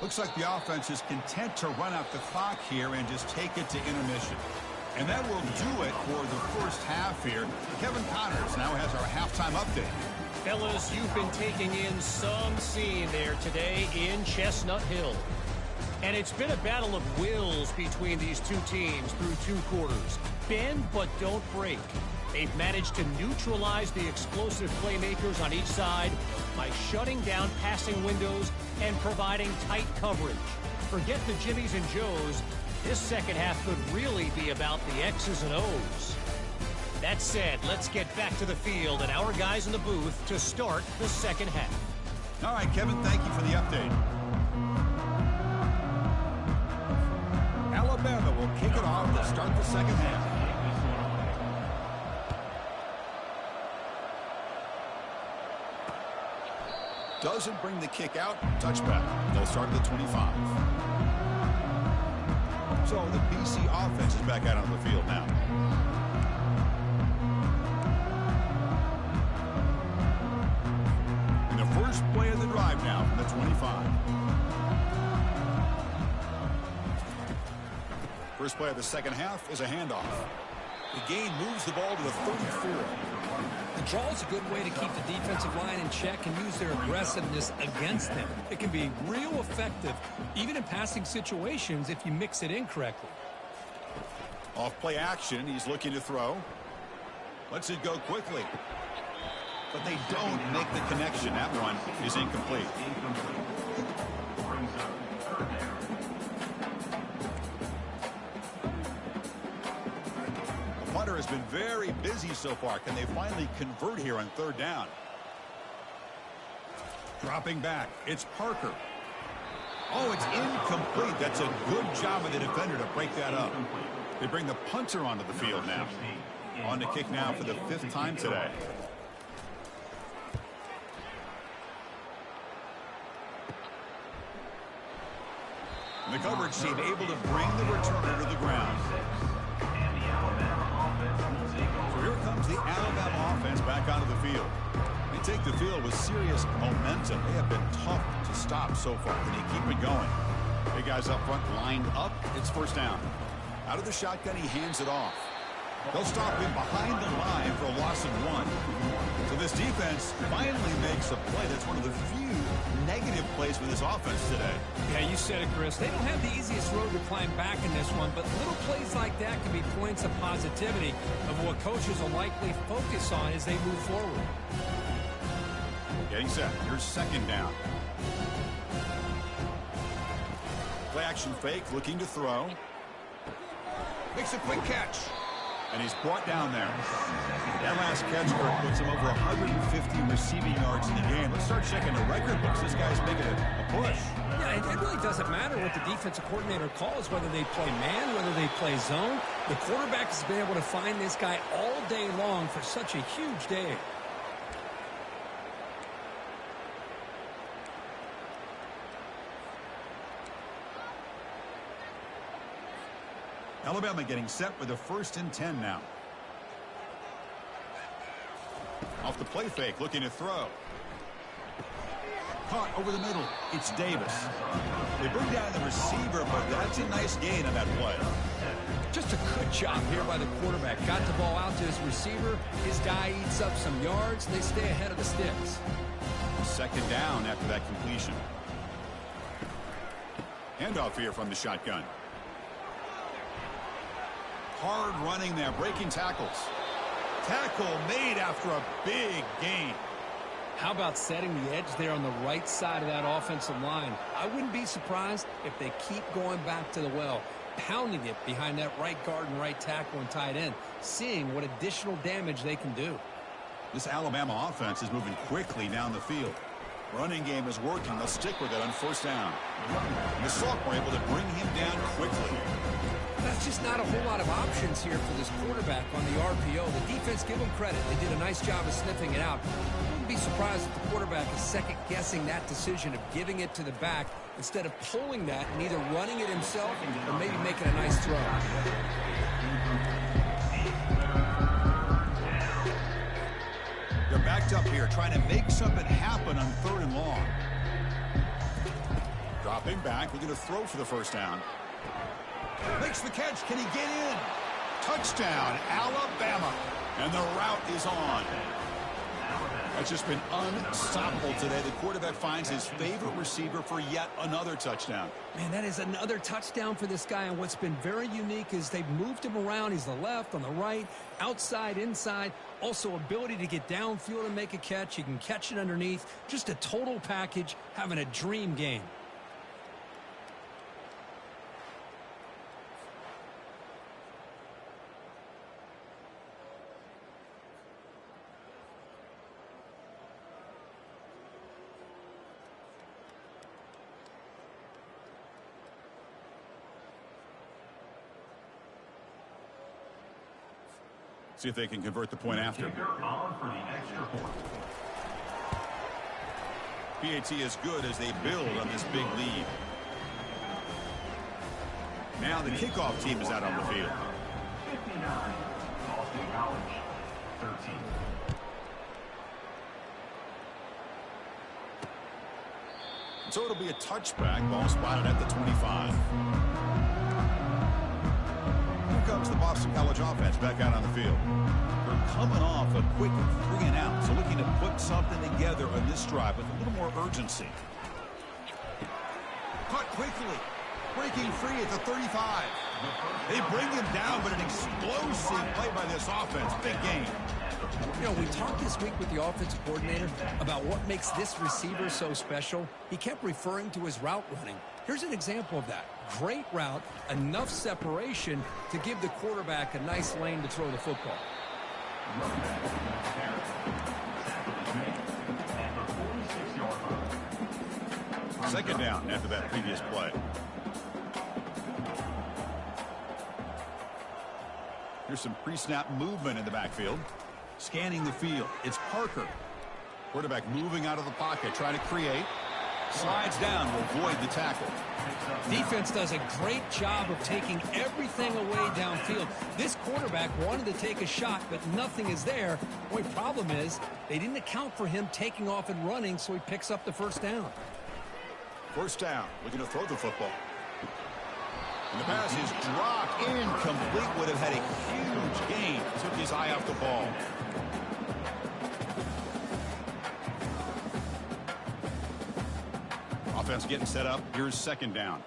Looks like the offense is content to run out the clock here and just take it to intermission. And that will do it for the 1st half here. Kevin Connors now has our halftime update. Fellas, you've been taking in some scene there today in Chestnut Hill. And it's been a battle of wills between these two teams through 2 quarters. Bend but don't break. They've managed to neutralize the explosive playmakers on each side by shutting down passing windows and providing tight coverage. Forget the Jimmies and Joes. This second half could really be about the X's and O's. That said, let's get back to the field and our guys in the booth to start the second half. All right, Kevin, thank you for the update. Alabama will kick it off to start the second half. Doesn't bring the kick out. Touchback. They'll start at the 25. So the BC offense is back out on the field now. In the first play of the drive now from the 25. First play of the second half is a handoff. The gain moves the ball to the 34. The draw is a good way to keep the defensive line in check and use their aggressiveness against them. It can be real effective, even in passing situations, if you mix it in correctly. Off play action, he's looking to throw. Lets it go quickly. But they don't make the connection. That one is incomplete. Brings up 3rd down. The has been very busy so far. Can they finally convert here on third down? Dropping back, it's Parker. Oh, it's incomplete. That's a good job of the defender to break that up. They bring the punter onto the field now. On to kick now for the 5th time today. The coverage team able to bring the returner to the ground. So here comes the Alabama offense back onto the field. They take the field with serious momentum. They have been tough to stop so far. Can they keep it going? Big guys up front lined up. It's first down. Out of the shotgun, he hands it off. They'll stop him behind the line for a loss of 1. So this defense finally makes a play. That's one of the few negative plays for this offense today. Yeah, you said it, Chris. They don't have the easiest road to climb back in this one, but little plays like that can be points of positivity of what coaches will likely focus on as they move forward. Getting set. Here's second down. Play action fake, looking to throw. Makes a quick catch. And he's brought down there. That last catch puts him over 150 receiving yards in the game. Let's start checking the record books. This guy's making a push. Yeah, it really doesn't matter what the defensive coordinator calls, whether they play man, whether they play zone. The quarterback has been able to find this guy all day long for such a huge day. Alabama getting set with a 1st and 10 now. Off the play fake, looking to throw. Caught over the middle. It's Davis. They bring down the receiver, but that's a nice gain on that play. Just a good job here by the quarterback. Got the ball out to his receiver. His guy eats up some yards. They stay ahead of the sticks. Second down after that completion. Handoff here from the shotgun. Hard running there, breaking tackles. Tackle made after a big gain. How about setting the edge there on the right side of that offensive line? I wouldn't be surprised if they keep going back to the well, pounding it behind that right guard and right tackle and tight end, seeing what additional damage they can do. This Alabama offense is moving quickly down the field. Running game is working. They'll stick with it on first down. And the sophomore able to bring him down quickly. That's just not a whole lot of options here for this quarterback on the RPO. The defense, give them credit. They did a nice job of sniffing it out. I wouldn't be surprised if the quarterback is second-guessing that decision of giving it to the back instead of pulling that and either running it himself or maybe making a nice throw. They're backed up here, trying to make something happen on 3rd and long. Dropping back, looking to throw for the first down. Makes the catch. Can he get in? Touchdown, Alabama. And the route is on. That's just been unstoppable today. The quarterback finds his favorite receiver for yet another touchdown. Man, that is another touchdown for this guy. And what's been very unique is they've moved him around. He's the left, on the right, outside, inside. Also, ability to get downfield and make a catch. He can catch it underneath. Just a total package, having a dream game. See if they can convert the point after. PAT is good as they build on this big lead. Now the kickoff team is out on the field. 59, Boston College, 13. So it'll be a touchback. Ball spotted at the 25. Here comes the Boston College offense back out on the field. They're coming off a quick 3-and-out, so looking to put something together on this drive with a little more urgency. Caught quickly, breaking free at the 35. They bring him down, but an explosive play by this offense. Big game. You know, we talked this week with the offensive coordinator about what makes this receiver so special. He kept referring to his route running. Here's an example of that. Great route, enough separation to give the quarterback a nice lane to throw the football. Second down after that previous play. Here's some pre-snap movement in the backfield. Scanning the field. It's Parker. Quarterback moving out of the pocket, trying to create. Slides down to avoid the tackle. Defense does a great job of taking everything away downfield. This quarterback wanted to take a shot, but nothing is there. The only problem is they didn't account for him taking off and running, so he picks up the first down. First down, looking to throw the football. And the pass is dropped, incomplete. Would have had a huge gain. Took his eye off the ball. Offense getting set up. Here's second down.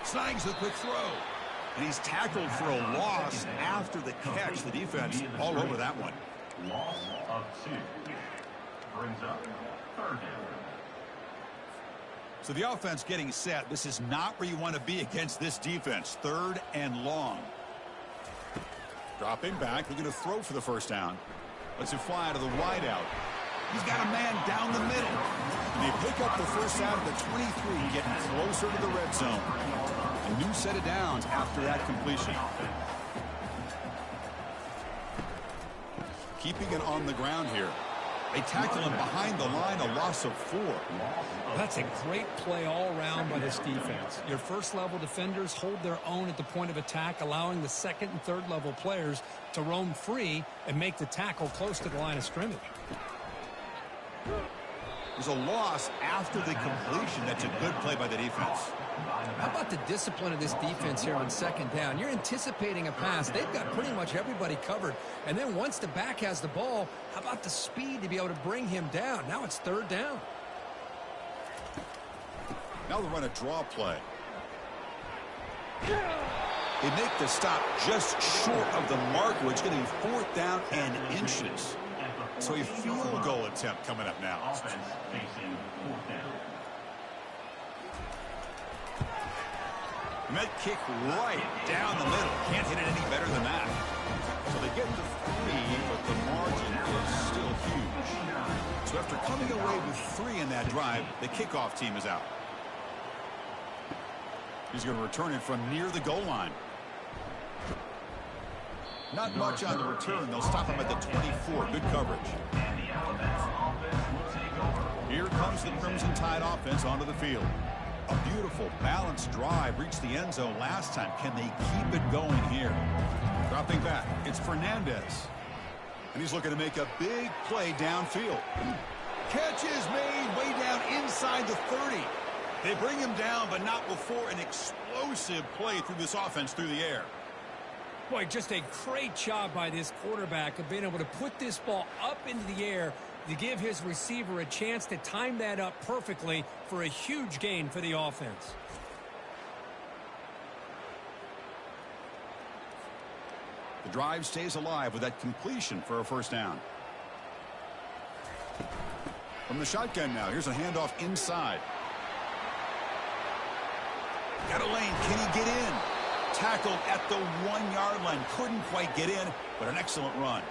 Snags the quick throw. And he's tackled for a loss after the catch. The defense all over that one. Loss of 2. Brings up third down. So the offense getting set. This is not where you want to be against this defense. Third and long. Dropping back. Looking to throw for the first down. Lets it fly to the wide out. He's got a man down the middle. And they pick up the first down at the 23, getting closer to the red zone. A new set of downs after that completion. Keeping it on the ground here. They tackle him behind the line, a loss of 4. That's a great play all around by this defense. Your first-level defenders hold their own at the point of attack, allowing the second and third-level players to roam free and make the tackle close to the line of scrimmage. There's a loss after the completion. That's a good play by the defense. How about the discipline of this defense here on second down? You're anticipating a pass. They've got pretty much everybody covered. And then once the back has the ball, how about the speed to be able to bring him down? Now it's third down. Now they run a draw play. They make the stop just short of the marker. It's going to be 4th down and inches. So a field goal attempt coming up now. Offense facing 4th down. Met kick right down the middle. Can't hit it any better than that. So they get the 3, but the margin is still huge. So after coming away with 3 in that drive, the kickoff team is out. He's going to return it from near the goal line. Not much on the return. They'll stop him at the 24. Good coverage. And the Alabama offense will take over. Here comes the Crimson Tide offense onto the field. A beautiful, balanced drive. Reached the end zone last time. Can they keep it going here? Dropping back. It's Fernandez. And he's looking to make a big play downfield. Catch is made way down inside the 30. They bring him down, but not before an explosive play through this offense through the air. Boy, just a great job by this quarterback of being able to put this ball up into the air to give his receiver a chance to time that up perfectly for a huge gain for the offense. The drive stays alive with that completion for a first down. From the shotgun now, here's a handoff inside. Got a lane. Can he get in? Tackled at the 1-yard line. Couldn't quite get in, but an excellent run.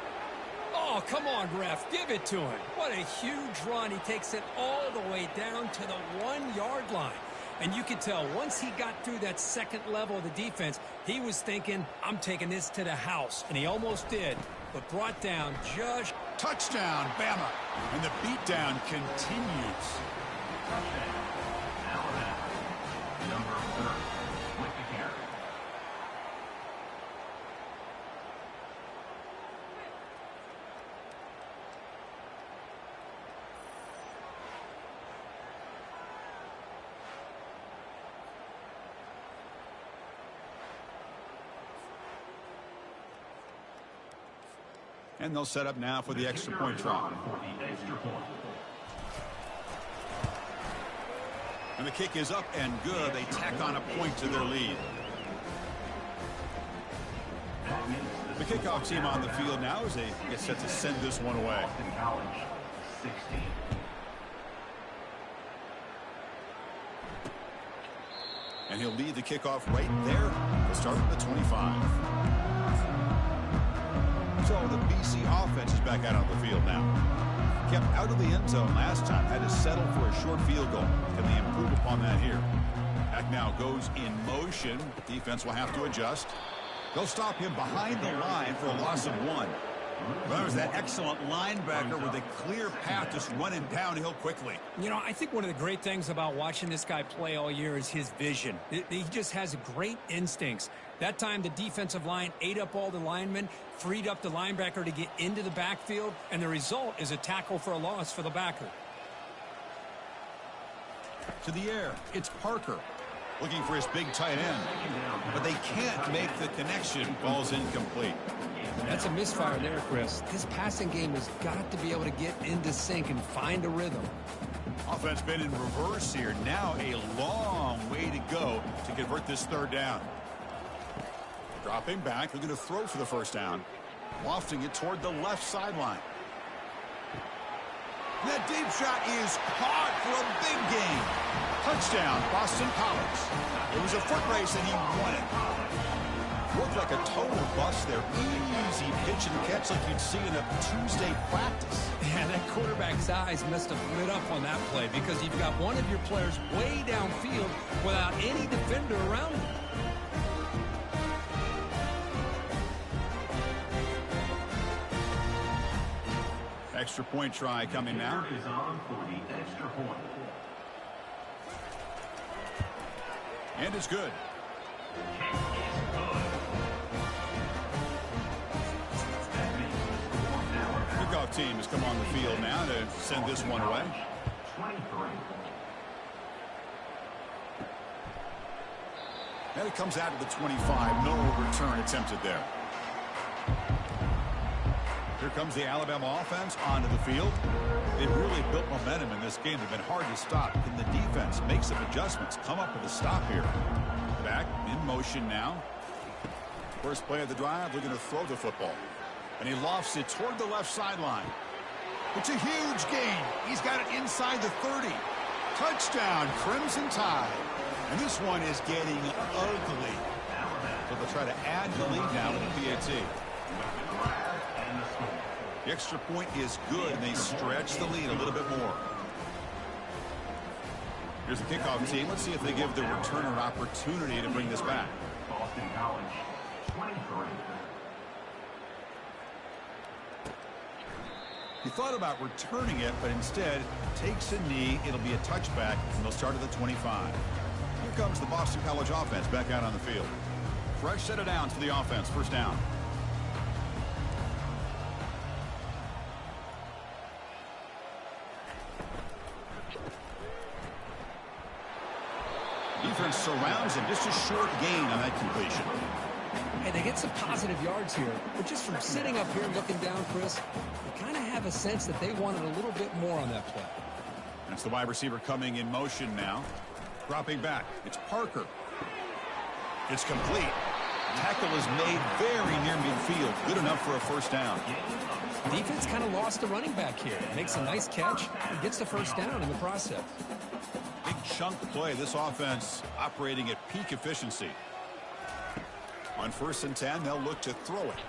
Oh, come on, ref. Give it to him. What a huge run. He takes it all the way down to the 1-yard line. And you can tell once he got through that second level of the defense, he was thinking, I'm taking this to the house. And he almost did, but brought down just... Touchdown, Bama. And the beatdown continues. Touchdown. Alabama. Number 30 with the carry. And they'll set up now for the extra point try. For the extra point. And the kick is up and good. They tack on a point to their lead. The kickoff team on the field now as they get set to send this one away. Boston College, 16. And he'll lead the kickoff right there. He'll start at the 25. So the BC offense is back out on the field now. Kept out of the end zone last time. Had to settle for a short field goal. Can they improve upon that here? Back now goes in motion. Defense will have to adjust. They'll stop him behind the line for a loss of 1. Well, there's that excellent linebacker with a clear path just running downhill quickly. You know, I think one of the great things about watching this guy play all year is his vision. He just has great instincts. That time, the defensive line ate up all the linemen, freed up the linebacker to get into the backfield, and the result is a tackle for a loss for the backer. To the air, it's Parker. Looking for his big tight end. But they can't make the connection. Ball's incomplete. That's a misfire there, Chris. This passing game has got to be able to get into sync and find a rhythm. Offense been in reverse here. Now a long way to go to convert this third down. Dropping back. They're going to throw for the first down. Lofting it toward the left sideline. That deep shot is caught for a big gain. Touchdown, Boston College. It was a foot race and he won it. Looked like a total bust there. Easy pitch and catch like you'd see in a Tuesday practice. Yeah, that quarterback's eyes must have lit up on that play because you've got one of your players way downfield without any defender around him. Extra point try coming now. Is on for the extra point. And it's good. Kickoff team has come on the field now to send this one away. 23. And it comes out of the 25. No return attempted there. Here comes the Alabama offense onto the field. They've really built momentum in this game. They've been hard to stop. Can the defense make some adjustments? Come up with a stop here. Back in motion now. First play of the drive, they're going to throw the football. And he lofts it toward the left sideline. It's a huge gain. He's got it inside the 30. Touchdown, Crimson Tide. And this one is getting ugly. So they'll try to add the lead now with the PAT. The extra point is good, and they stretch the lead a little bit more. Here's the kickoff team. Let's see if they give the returner opportunity to bring this back. Boston College, 23. He thought about returning it, but instead takes a knee. It'll be a touchback, and they'll start at the 25. Here comes the Boston College offense back out on the field. Fresh set of downs for the offense. First down. Defense surrounds him. Just a short gain on that completion. Hey, they get some positive yards here, but just from sitting up here and looking down, Chris, you kind of have a sense that they wanted a little bit more on that play. That's the wide receiver coming in motion now. Dropping back. It's Parker. It's complete. Tackle is made very near midfield. Good enough for a first down. Defense kind of lost the running back here. Makes a nice catch and gets the first down in the process. Big chunk play. This offense operating at peak efficiency. On 1st and 10, they'll look to throw it.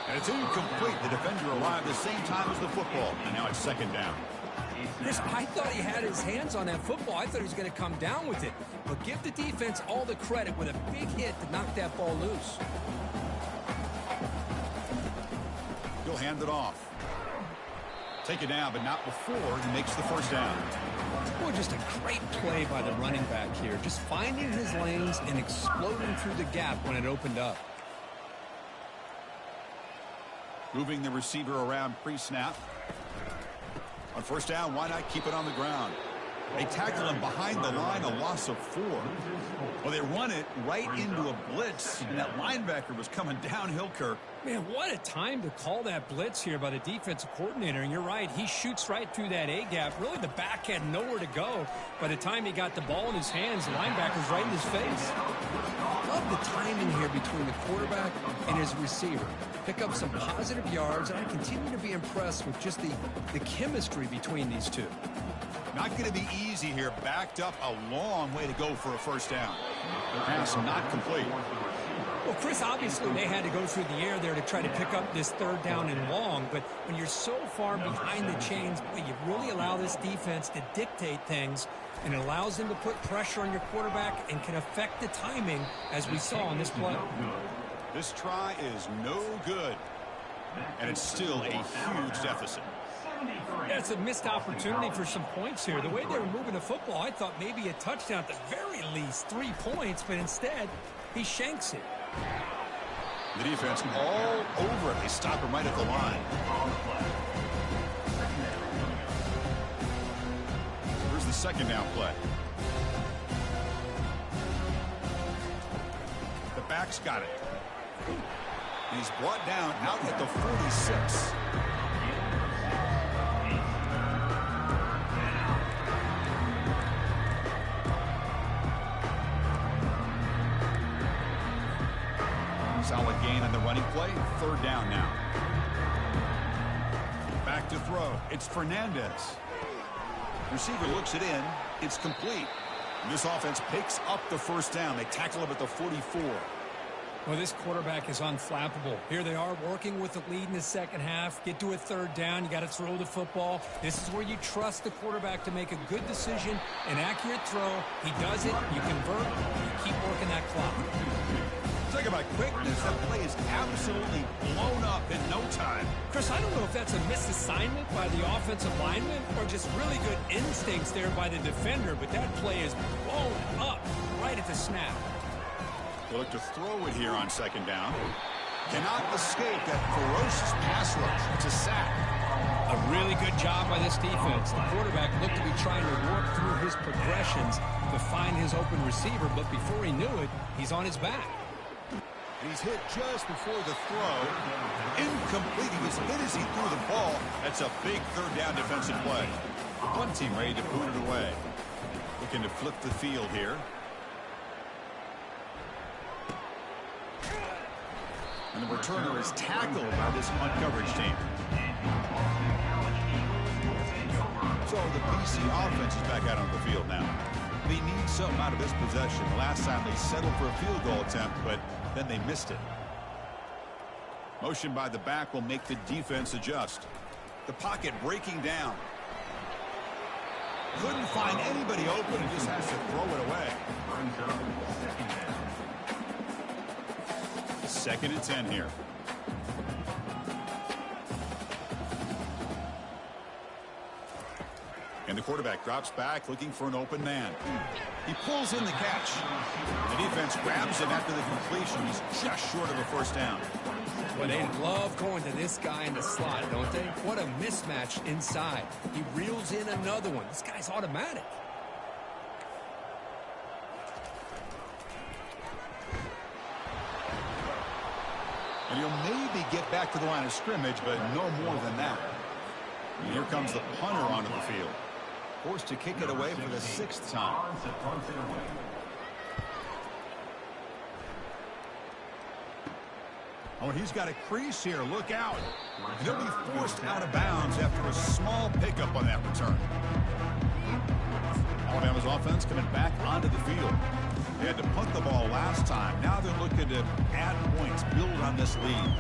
And it's incomplete. The defender arrived at the same time as the football. And now it's second down. Chris, I thought he had his hands on that football. I thought he was going to come down with it. But give the defense all the credit with a big hit to knock that ball loose. He'll hand it off. Take it down, but not before he makes the first down. Boy, just a great play by the running back here. Just finding his lanes and exploding through the gap when it opened up. Moving the receiver around pre-snap. On first down, why not keep it on the ground? They tackle him behind the line, a loss of 4. Well, they run it right into a blitz, and that linebacker was coming downhill, Kirk. Man, what a time to call that blitz here by the defensive coordinator. And you're right, he shoots right through that A-gap. Really, the back had nowhere to go. By the time he got the ball in his hands, the linebacker's right in his face. Love the timing here between the quarterback and his receiver. Pick up some positive yards, and I continue to be impressed with just the chemistry between these two. Not going to be easy here. Backed up a long way to go for a first down. The pass not complete. Well, Chris, obviously they had to go through the air there to try to pick up this third down and long, but when you're so far behind the chains, you really allow this defense to dictate things, and it allows them to put pressure on your quarterback and can affect the timing, as we saw on this play. This try is no good, and it's still a huge deficit. Yeah, it's a missed opportunity for some points here. The way they were moving the football, I thought maybe a touchdown, at the very least 3 points, but instead he shanks it. The defense all over it. They stop him right at the line. Here's the second down play. The back's got it. And he's brought down out at the 46. Solid gain on the running play. Third down now. Back to throw. It's Fernandez. Receiver looks it in. It's complete. And this offense picks up the first down. They tackle him at the 44. Well, this quarterback is unflappable. Here they are working with the lead in the second half. Get to a third down. You got to throw the football. This is where you trust the quarterback to make a good decision, an accurate throw. He does it. You convert. And you keep working that clock. Talk about quickness. That play is absolutely blown up in no time. Chris, I don't know if that's a misassignment by the offensive lineman or just really good instincts there by the defender, but that play is blown up right at the snap. They look to throw it here on second down. Cannot escape that ferocious pass rush. It's a sack. A really good job by this defense. The quarterback looked to be trying to work through his progressions to find his open receiver, but before he knew it, he's on his back. He's hit just before the throw. Incomplete. He was hit as he threw the ball. That's a big third down defensive play. One team ready to boot it away. Looking to flip the field here. And the returner is tackled by this punt coverage team. So the BC offense is back out on the field now. They need something out of this possession. The last time they settled for a field goal attempt, but then they missed it. Motion by the back will make the defense adjust. The pocket breaking down. Couldn't find anybody open and just has to throw it away. Second and 10 here. And the quarterback drops back looking for an open man. He pulls in the catch. The defense grabs him after the completion. He's just short of a first down. Well, they love going to this guy in the slot, don't they? What a mismatch inside. He reels in another one. This guy's automatic. And he'll maybe get back to the line of scrimmage, but no more than that. And here comes the punter onto the field. Forced to kick it away for the 6th time. Oh, he's got a crease here. Look out. And he'll be forced out of bounds after a small pickup on that return. Alabama's offense coming back onto the field. They had to punt the ball last time. Now they're looking to add points, build on this lead.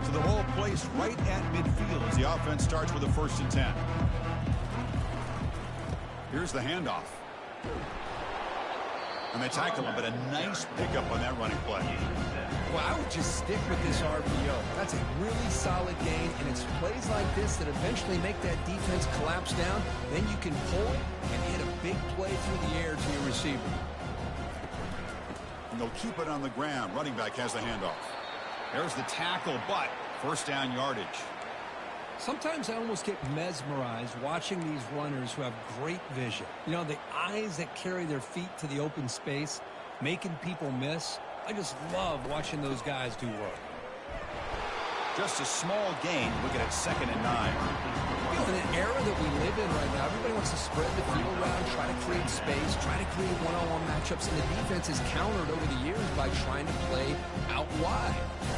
So the ball placed right at midfield as the offense starts with a 1st and 10. Here's the handoff. And they tackle him, but a nice pickup on that running play. Well, I would just stick with this RPO. That's a really solid gain, and it's plays like this that eventually make that defense collapse down. Then you can pull it and hit a big play through the air to your receiver. And they'll keep it on the ground. Running back has the handoff. There's the tackle, but first down yardage. Sometimes I almost get mesmerized watching these runners who have great vision. You know, the eyes that carry their feet to the open space, making people miss. I just love watching those guys do work. Just a small gain. Looking at 2nd and 9. You know, in an era that we live in right now, everybody wants to spread the field around, try to create space, try to create one-on-one matchups, and the defense is countered over the years by trying to play out wide.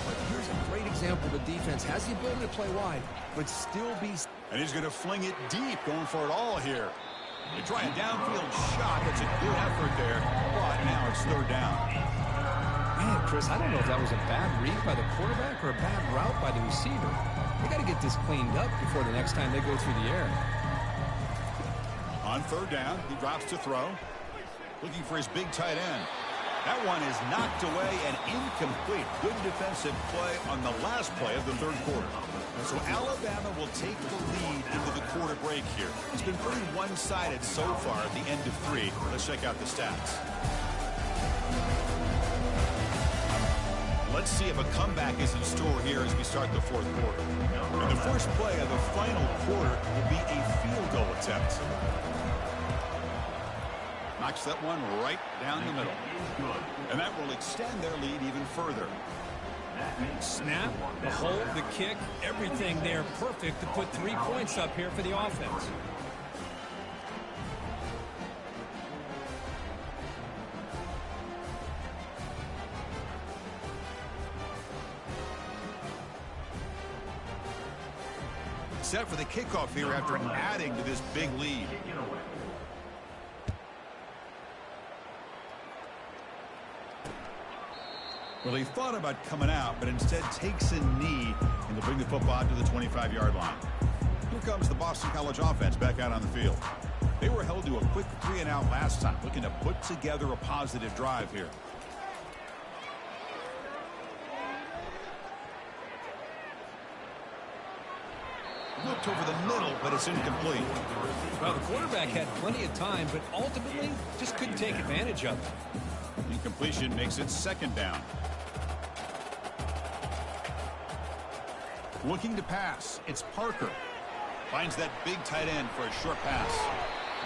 But here's a great example. The defense has the ability to play wide, but still be... And he's going to fling it deep, going for it all here. They try a downfield shot. That's a good effort there. But now it's 3rd down. Man, Chris, I don't know if that was a bad read by the quarterback or a bad route by the receiver. They got to get this cleaned up before the next time they go through the air. On 3rd down, he drops to throw. Looking for his big tight end. That one is knocked away and incomplete. Good defensive play on the last play of the 3rd quarter. So Alabama will take the lead into the quarter break here. It's been pretty one-sided so far at the end of 3. Let's check out the stats. Let's see if a comeback is in store here as we start the 4th quarter. And the first play of the final quarter will be a field goal attempt. Knocks that one right down the middle. And that will extend their lead even further. Snap, the hold, the kick, everything there perfect to put 3 points up here for the offense. Set for the kickoff here after adding to this big lead. Well, he thought about coming out, but instead takes a knee, and they'll bring the football to the 25-yard line. Here comes the Boston College offense back out on the field. They were held to a quick 3-and-out last time, looking to put together a positive drive here. Looked over the middle, but it's incomplete. Well, the quarterback had plenty of time, but ultimately just couldn't take advantage of it. Incompletion makes it 2nd down. Looking to pass, it's Parker. Finds that big tight end for a short pass.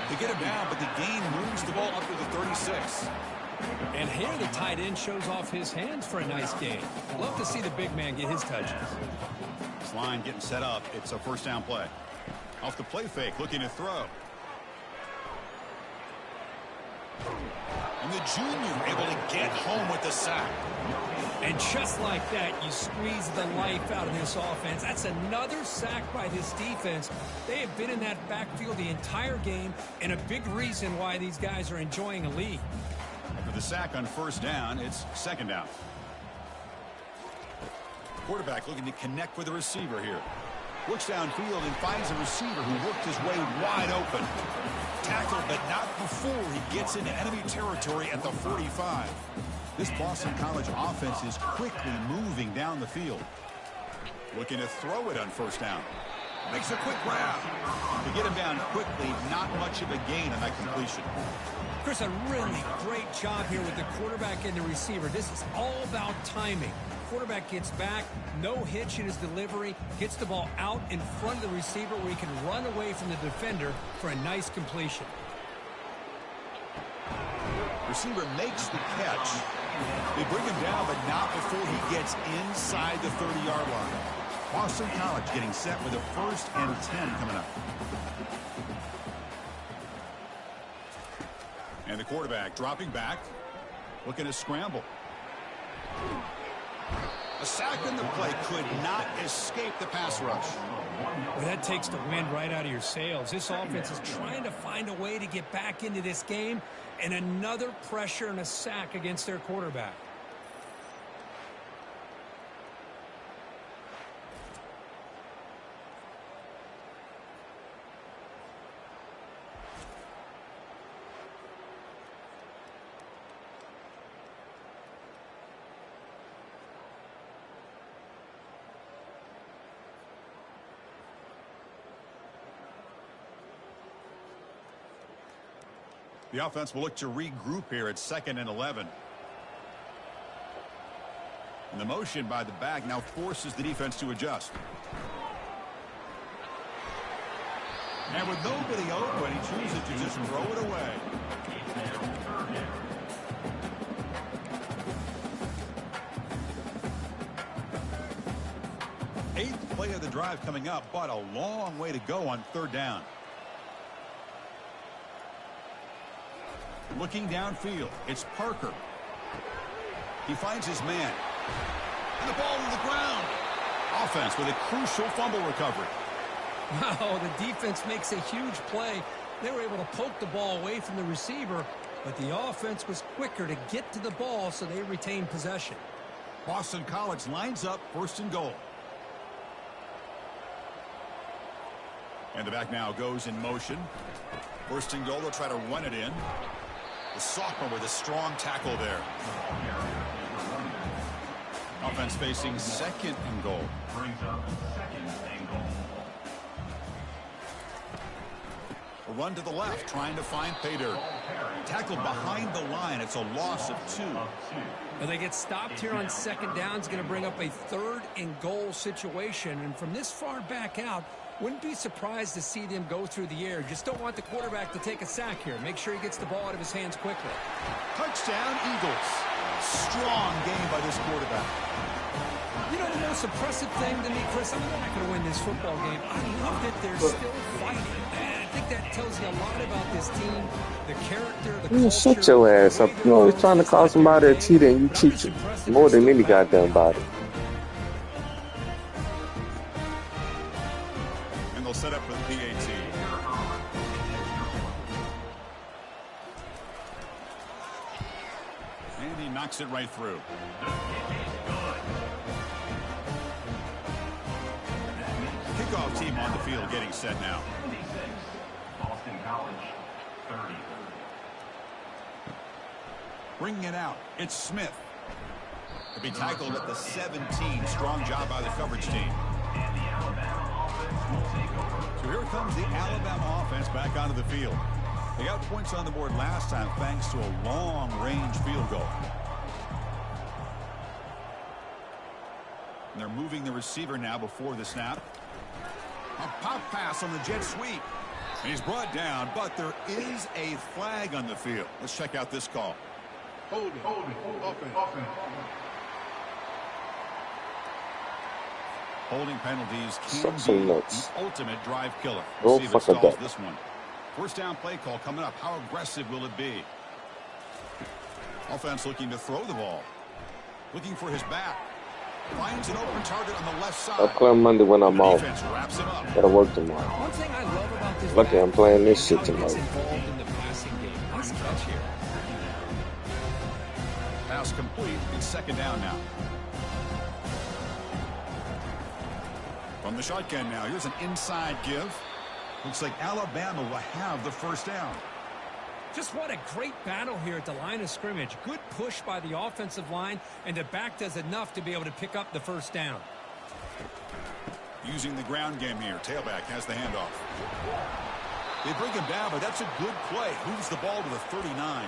They get him down, but the gain moves the ball up to the 36. And here the tight end shows off his hands for a nice gain. Love to see the big man get his touches. This line getting set up. It's a 1st down play. Off the play fake, looking to throw. And the junior able to get home with the sack. And just like that, you squeeze the life out of this offense. That's another sack by this defense. They have been in that backfield the entire game, and a big reason why these guys are enjoying a lead. After the sack on 1st down, it's 2nd down. Quarterback looking to connect with the receiver here. Looks downfield and finds a receiver who worked his way wide open. Tackled, but not before he gets into enemy territory at the 45. This Boston College offense is quickly moving down the field. Looking to throw it on 1st down. Makes a quick grab. To get him down quickly, not much of a gain on that completion. Chris, a really great job here with the quarterback and the receiver. This is all about timing. Quarterback gets back, no hitch in his delivery, gets the ball out in front of the receiver where he can run away from the defender for a nice completion. Receiver makes the catch. They bring him down, but not before he gets inside the 30-yard line. Boston College getting set with a 1st and 10 coming up. And the quarterback dropping back, looking to scramble. A sack in the play could not escape the pass rush. Well, that takes the wind right out of your sails. This offense is trying to find a way to get back into this game, and another pressure and a sack against their quarterback. The offense will look to regroup here at 2nd and 11. And the motion by the back now forces the defense to adjust. And with nobody open, he chooses to just throw it away. Eighth play of the drive coming up, but a long way to go on third down. Looking downfield, it's Parker. He finds his man. And the ball to the ground. Offense with a crucial fumble recovery. Wow, the defense makes a huge play. They were able to poke the ball away from the receiver, but the offense was quicker to get to the ball, so they retained possession. Boston College lines up first and goal. And the back now goes in motion. First and goal, they'll try to run it in. The sophomore with a strong tackle there. Offense facing second and goal. Brings up second and goal. A run to the left, trying to find Pater. Tackled behind the line. It's a loss of 2. And they get stopped here on second down. It's going to bring up a third and goal situation. And from this far back out, wouldn't be surprised to see them go through the air. Just don't want the quarterback to take a sack here. Make sure he gets the ball out of his hands quickly. Touchdown, Eagles. Strong game by this quarterback. You know, the most impressive thing to me, Chris, I'm not going to win this football game. I love that they're still fighting. And I think that tells you a lot about this team, the character, the culture. Shut your ass up. You always trying to call somebody a cheater, and you cheat more than any goddamn body. And they'll set up for the PAT. And he knocks it right through. Kickoff team on the field getting set now. Boston College, 30. Bringing it out. It's Smith. To be tackled at the 17. Strong job by the coverage team. And the Alabama offense will take over. So here comes the Alabama offense back onto the field. They got points on the board last time thanks to a long-range field goal. And they're moving the receiver now before the snap. A pop pass on the jet sweep. And he's brought down, but there is a flag on the field. Let's check out this call. Holding. Offense. Holding penalties can Suck some be nuts. the ultimate drive killer. Go We'll see if it fuck a stalls duck. this one. First down play call coming up. How aggressive will it be? Offense looking to throw the ball. Looking for his back. Finds an open target on the left side. I'll clear Monday when I'm The off. defense wraps him up. Gotta work tomorrow. One thing I love about this Lucky I'm playing this shit how he gets tonight. involved in the passing game. Nice catch here. Pass complete. It's second down now. From the shotgun now. Here's an inside give. Looks like Alabama will have the first down. Just what a great battle here at the line of scrimmage. Good push by the offensive line, and the back does enough to be able to pick up the first down. Using the ground game here. Tailback has the handoff. They bring him down, but that's a good play. Moves the ball to the 39.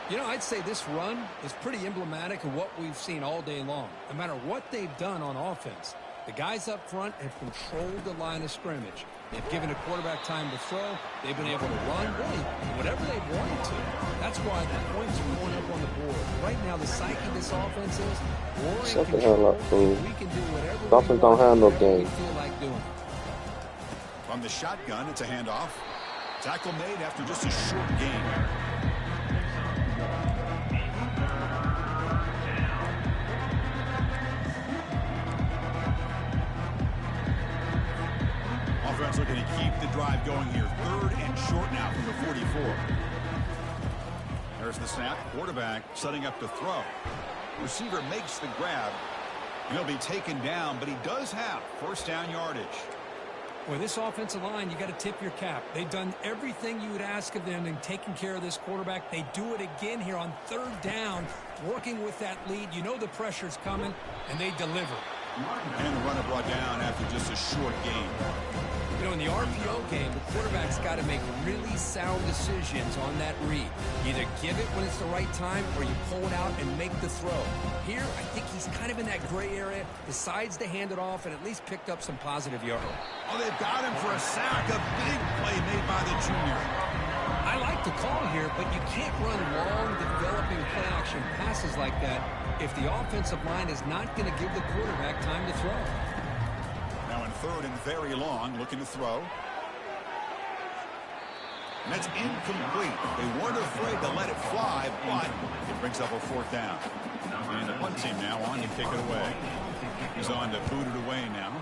You know, I'd say this run is pretty emblematic of what we've seen all day long. No matter what they've done on offense, the guys up front have controlled the line of scrimmage. They've given a quarterback time to throw. They've been able to run, really, whatever they've wanted to. That's why the points are going up on the board. Right now, the psyche of this offense is we're in Shut the control. hell up, fool. We can do whatever we Dolphins don't want, have no whatever we game. feel like doing. From the shotgun, it's a handoff. Tackle made after just a short gain. Offense looking to keep the drive going here. Third and short now from the 44. There's the snap. Quarterback setting up to throw. Receiver makes the grab. He'll be taken down, but he does have first down yardage. Boy, this offensive line, you got to tip your cap. They've done everything you would ask of them in taking care of this quarterback. They do it again here on third down, working with that lead. You know the pressure's coming, and they deliver. And the runner brought down after just a short gain. You know, in the RPO game, the quarterback's got to make really sound decisions on that read. Either give it when it's the right time or you pull it out and make the throw. Here, I think he's kind of in that gray area, decides to hand it off and at least picked up some positive yards. Oh, they've got him for a sack. A big play made by the junior. I like the call here, but you can't run long, developing play-action passes like that if the offensive line is not going to give the quarterback time to throw. Now in third and very long, looking to throw. And that's incomplete. They weren't afraid to let it fly, but it brings up a fourth down. And the punt team now on to kick it away. He's on to boot it away now.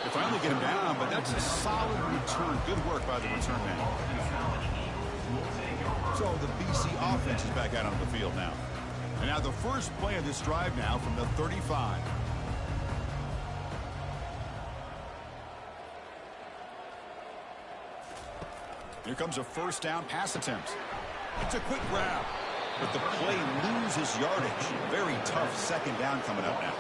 They finally get him down, but that's a solid return. Good work by the return man. So the BC offense is back out on the field now. And now the first play of this drive now from the 35. Here comes a first down pass attempt. It's a quick grab, but the play loses yardage. Very tough second down coming up now.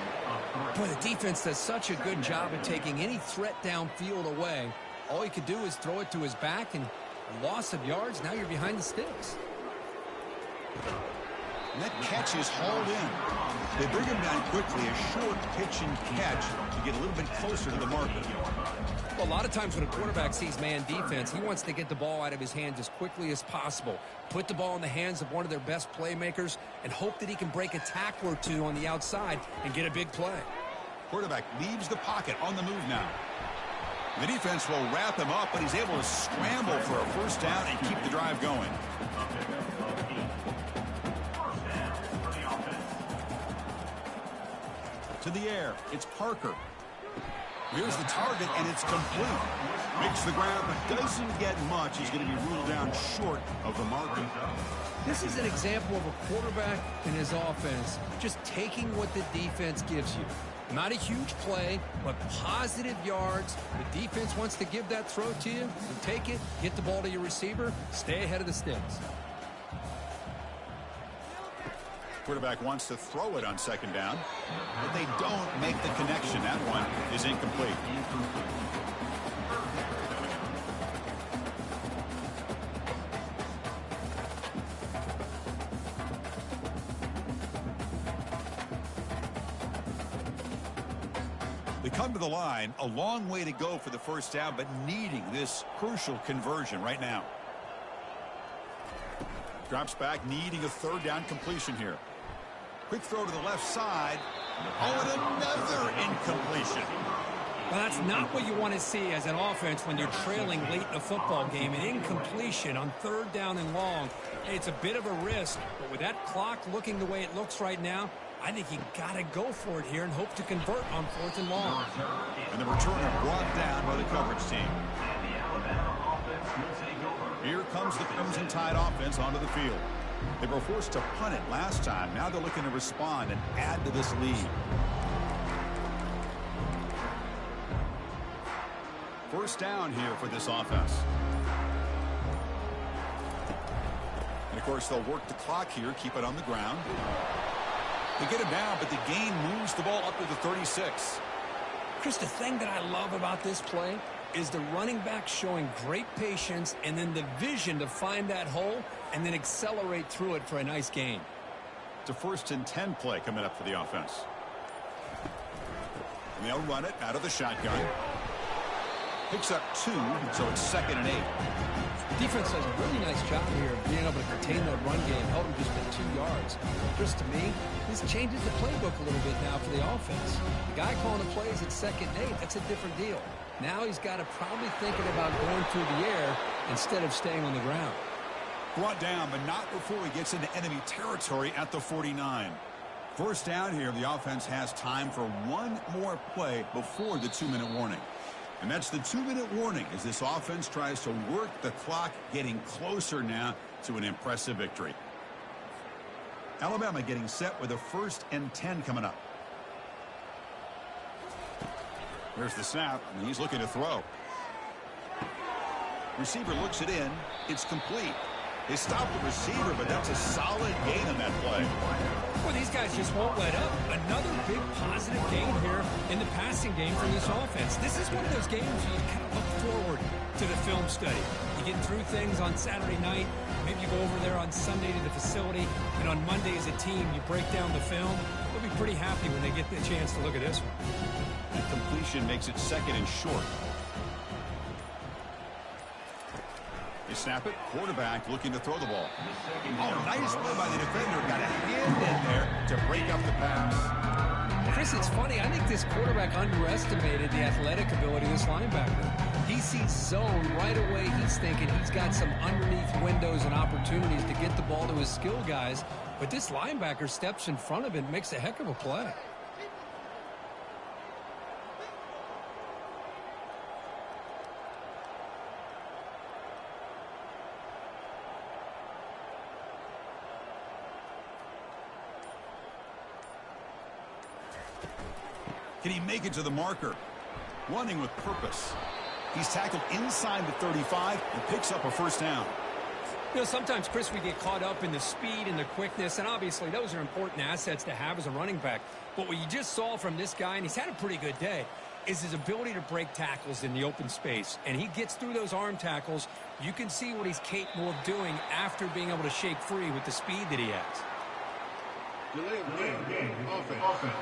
Boy, the defense does such a good job of taking any threat downfield away. All he could do is throw it to his back, and loss of yards, now you're behind the sticks. And that catch is hauled in. They bring him down quickly, a short pitch and catch to get a little bit closer to the marker. Well, a lot of times when a quarterback sees man defense, he wants to get the ball out of his hands as quickly as possible, put the ball in the hands of one of their best playmakers, and hope that he can break a tackle or two on the outside and get a big play. Quarterback leaves the pocket on the move now. The defense will wrap him up, but he's able to scramble for a first down and keep the drive going. To the air, it's Parker. Here's the target, and it's complete. Makes the grab, but doesn't get much. He's going to be ruled down short of the marker. This is an example of a quarterback and his offense just taking what the defense gives you. Not a huge play, but positive yards. The defense wants to give that throw to you. You take it, get the ball to your receiver, stay ahead of the sticks. Quarterback wants to throw it on second down, but they don't make the connection. That one is incomplete. They come to the line, a long way to go for the first down, but needing this crucial conversion right now. Drops back, needing a third down completion here. Quick throw to the left side. Oh, and another incompletion. Well, that's not what you want to see as an offense when you're trailing late in a football game. An incompletion on third down and long. Hey, it's a bit of a risk, but with that clock looking the way it looks right now, I think you got to go for it here and hope to convert on fourth and long. And the returner brought down by the coverage team. Here comes the Crimson Tide offense onto the field. They were forced to punt it last time. Now they're looking to respond and add to this lead. First down here for this offense. And, of course, they'll work the clock here, keep it on the ground. They get him down, but the gain moves the ball up to the 36. Chris, the thing that I love about this play is the running back showing great patience and then the vision to find that hole and then accelerate through it for a nice gain. It's a 1st and 10 play coming up for the offense. And they'll run it out of the shotgun. Picks up 2, so it's 2nd and 8. Defense does a really nice job here of being able to contain that run game, held him just at 2 yards. Chris, to me, this changes the playbook a little bit now for the offense. The guy calling the plays at 2nd and 8, that's a different deal. Now he's got to probably thinking about going through the air instead of staying on the ground. Brought down, but not before he gets into enemy territory at the 49. First down here, the offense has time for one more play before the 2-minute warning. And that's the 2-minute warning as this offense tries to work the clock, getting closer now to an impressive victory. Alabama getting set with a 1st and 10 coming up. There's the snap, and he's looking to throw. Receiver looks it in. It's complete. They stopped the receiver, but that's a solid gain on that play. Well, these guys just won't let up. Another big positive gain here in the passing game from this offense. This is one of those games where you kind of look forward to the film study. You get through things on Saturday night. Maybe you go over there on Sunday to the facility, and on Monday as a team, you break down the film. They'll be pretty happy when they get the chance to look at this one. And completion makes it 2nd and short. They snap it. Quarterback looking to throw the ball. Oh, nice play by the defender. Got a hand in there to break up the pass. Chris, it's funny. I think this quarterback underestimated the athletic ability of this linebacker. He sees zone right away. He's thinking he's got some underneath windows and opportunities to get the ball to his skill guys. But this linebacker steps in front of him and makes a heck of a play. Can he make it to the marker? Running with purpose. He's tackled inside the 35 and picks up a first down. You know, sometimes, Chris, we get caught up in the speed and the quickness, and obviously those are important assets to have as a running back. But what you just saw from this guy, and he's had a pretty good day, is his ability to break tackles in the open space. And he gets through those arm tackles. You can see what he's capable of doing after being able to shake free with the speed that he has. Delay of game. Offense.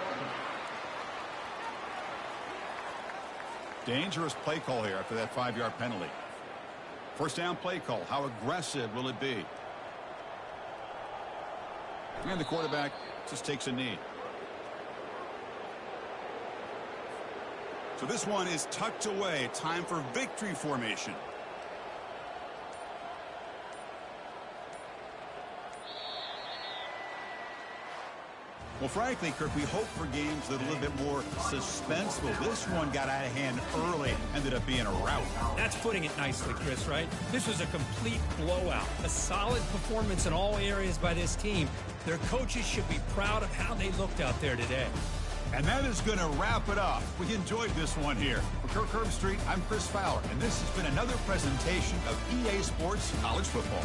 Dangerous play call here after that 5-yard penalty. First down play call. How aggressive will it be? And the quarterback just takes a knee. So this one is tucked away. Time for victory formation. Well, frankly, Kirk, we hope for games that are a little bit more suspenseful. This one got out of hand early, ended up being a rout. That's putting it nicely, Chris, right? This was a complete blowout. A solid performance in all areas by this team. Their coaches should be proud of how they looked out there today. And that is going to wrap it up. We enjoyed this one here. For Kirk Herbstreit, I'm Chris Fowler, and this has been another presentation of EA Sports College Football.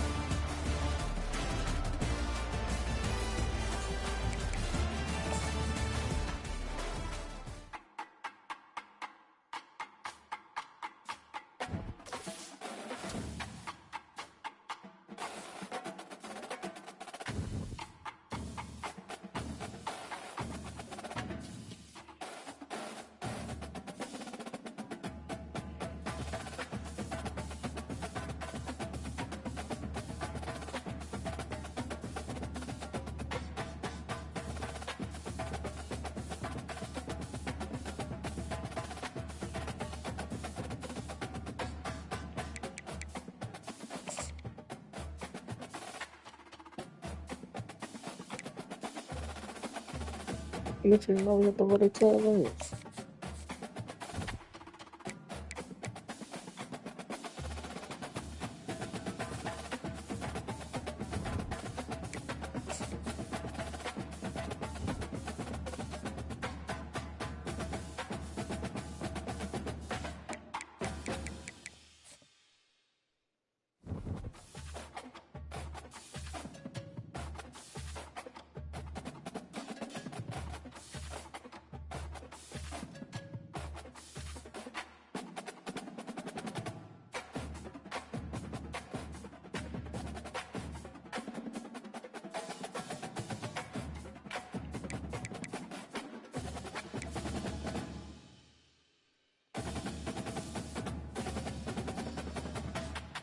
You didn't know we have to go to 12 minutes.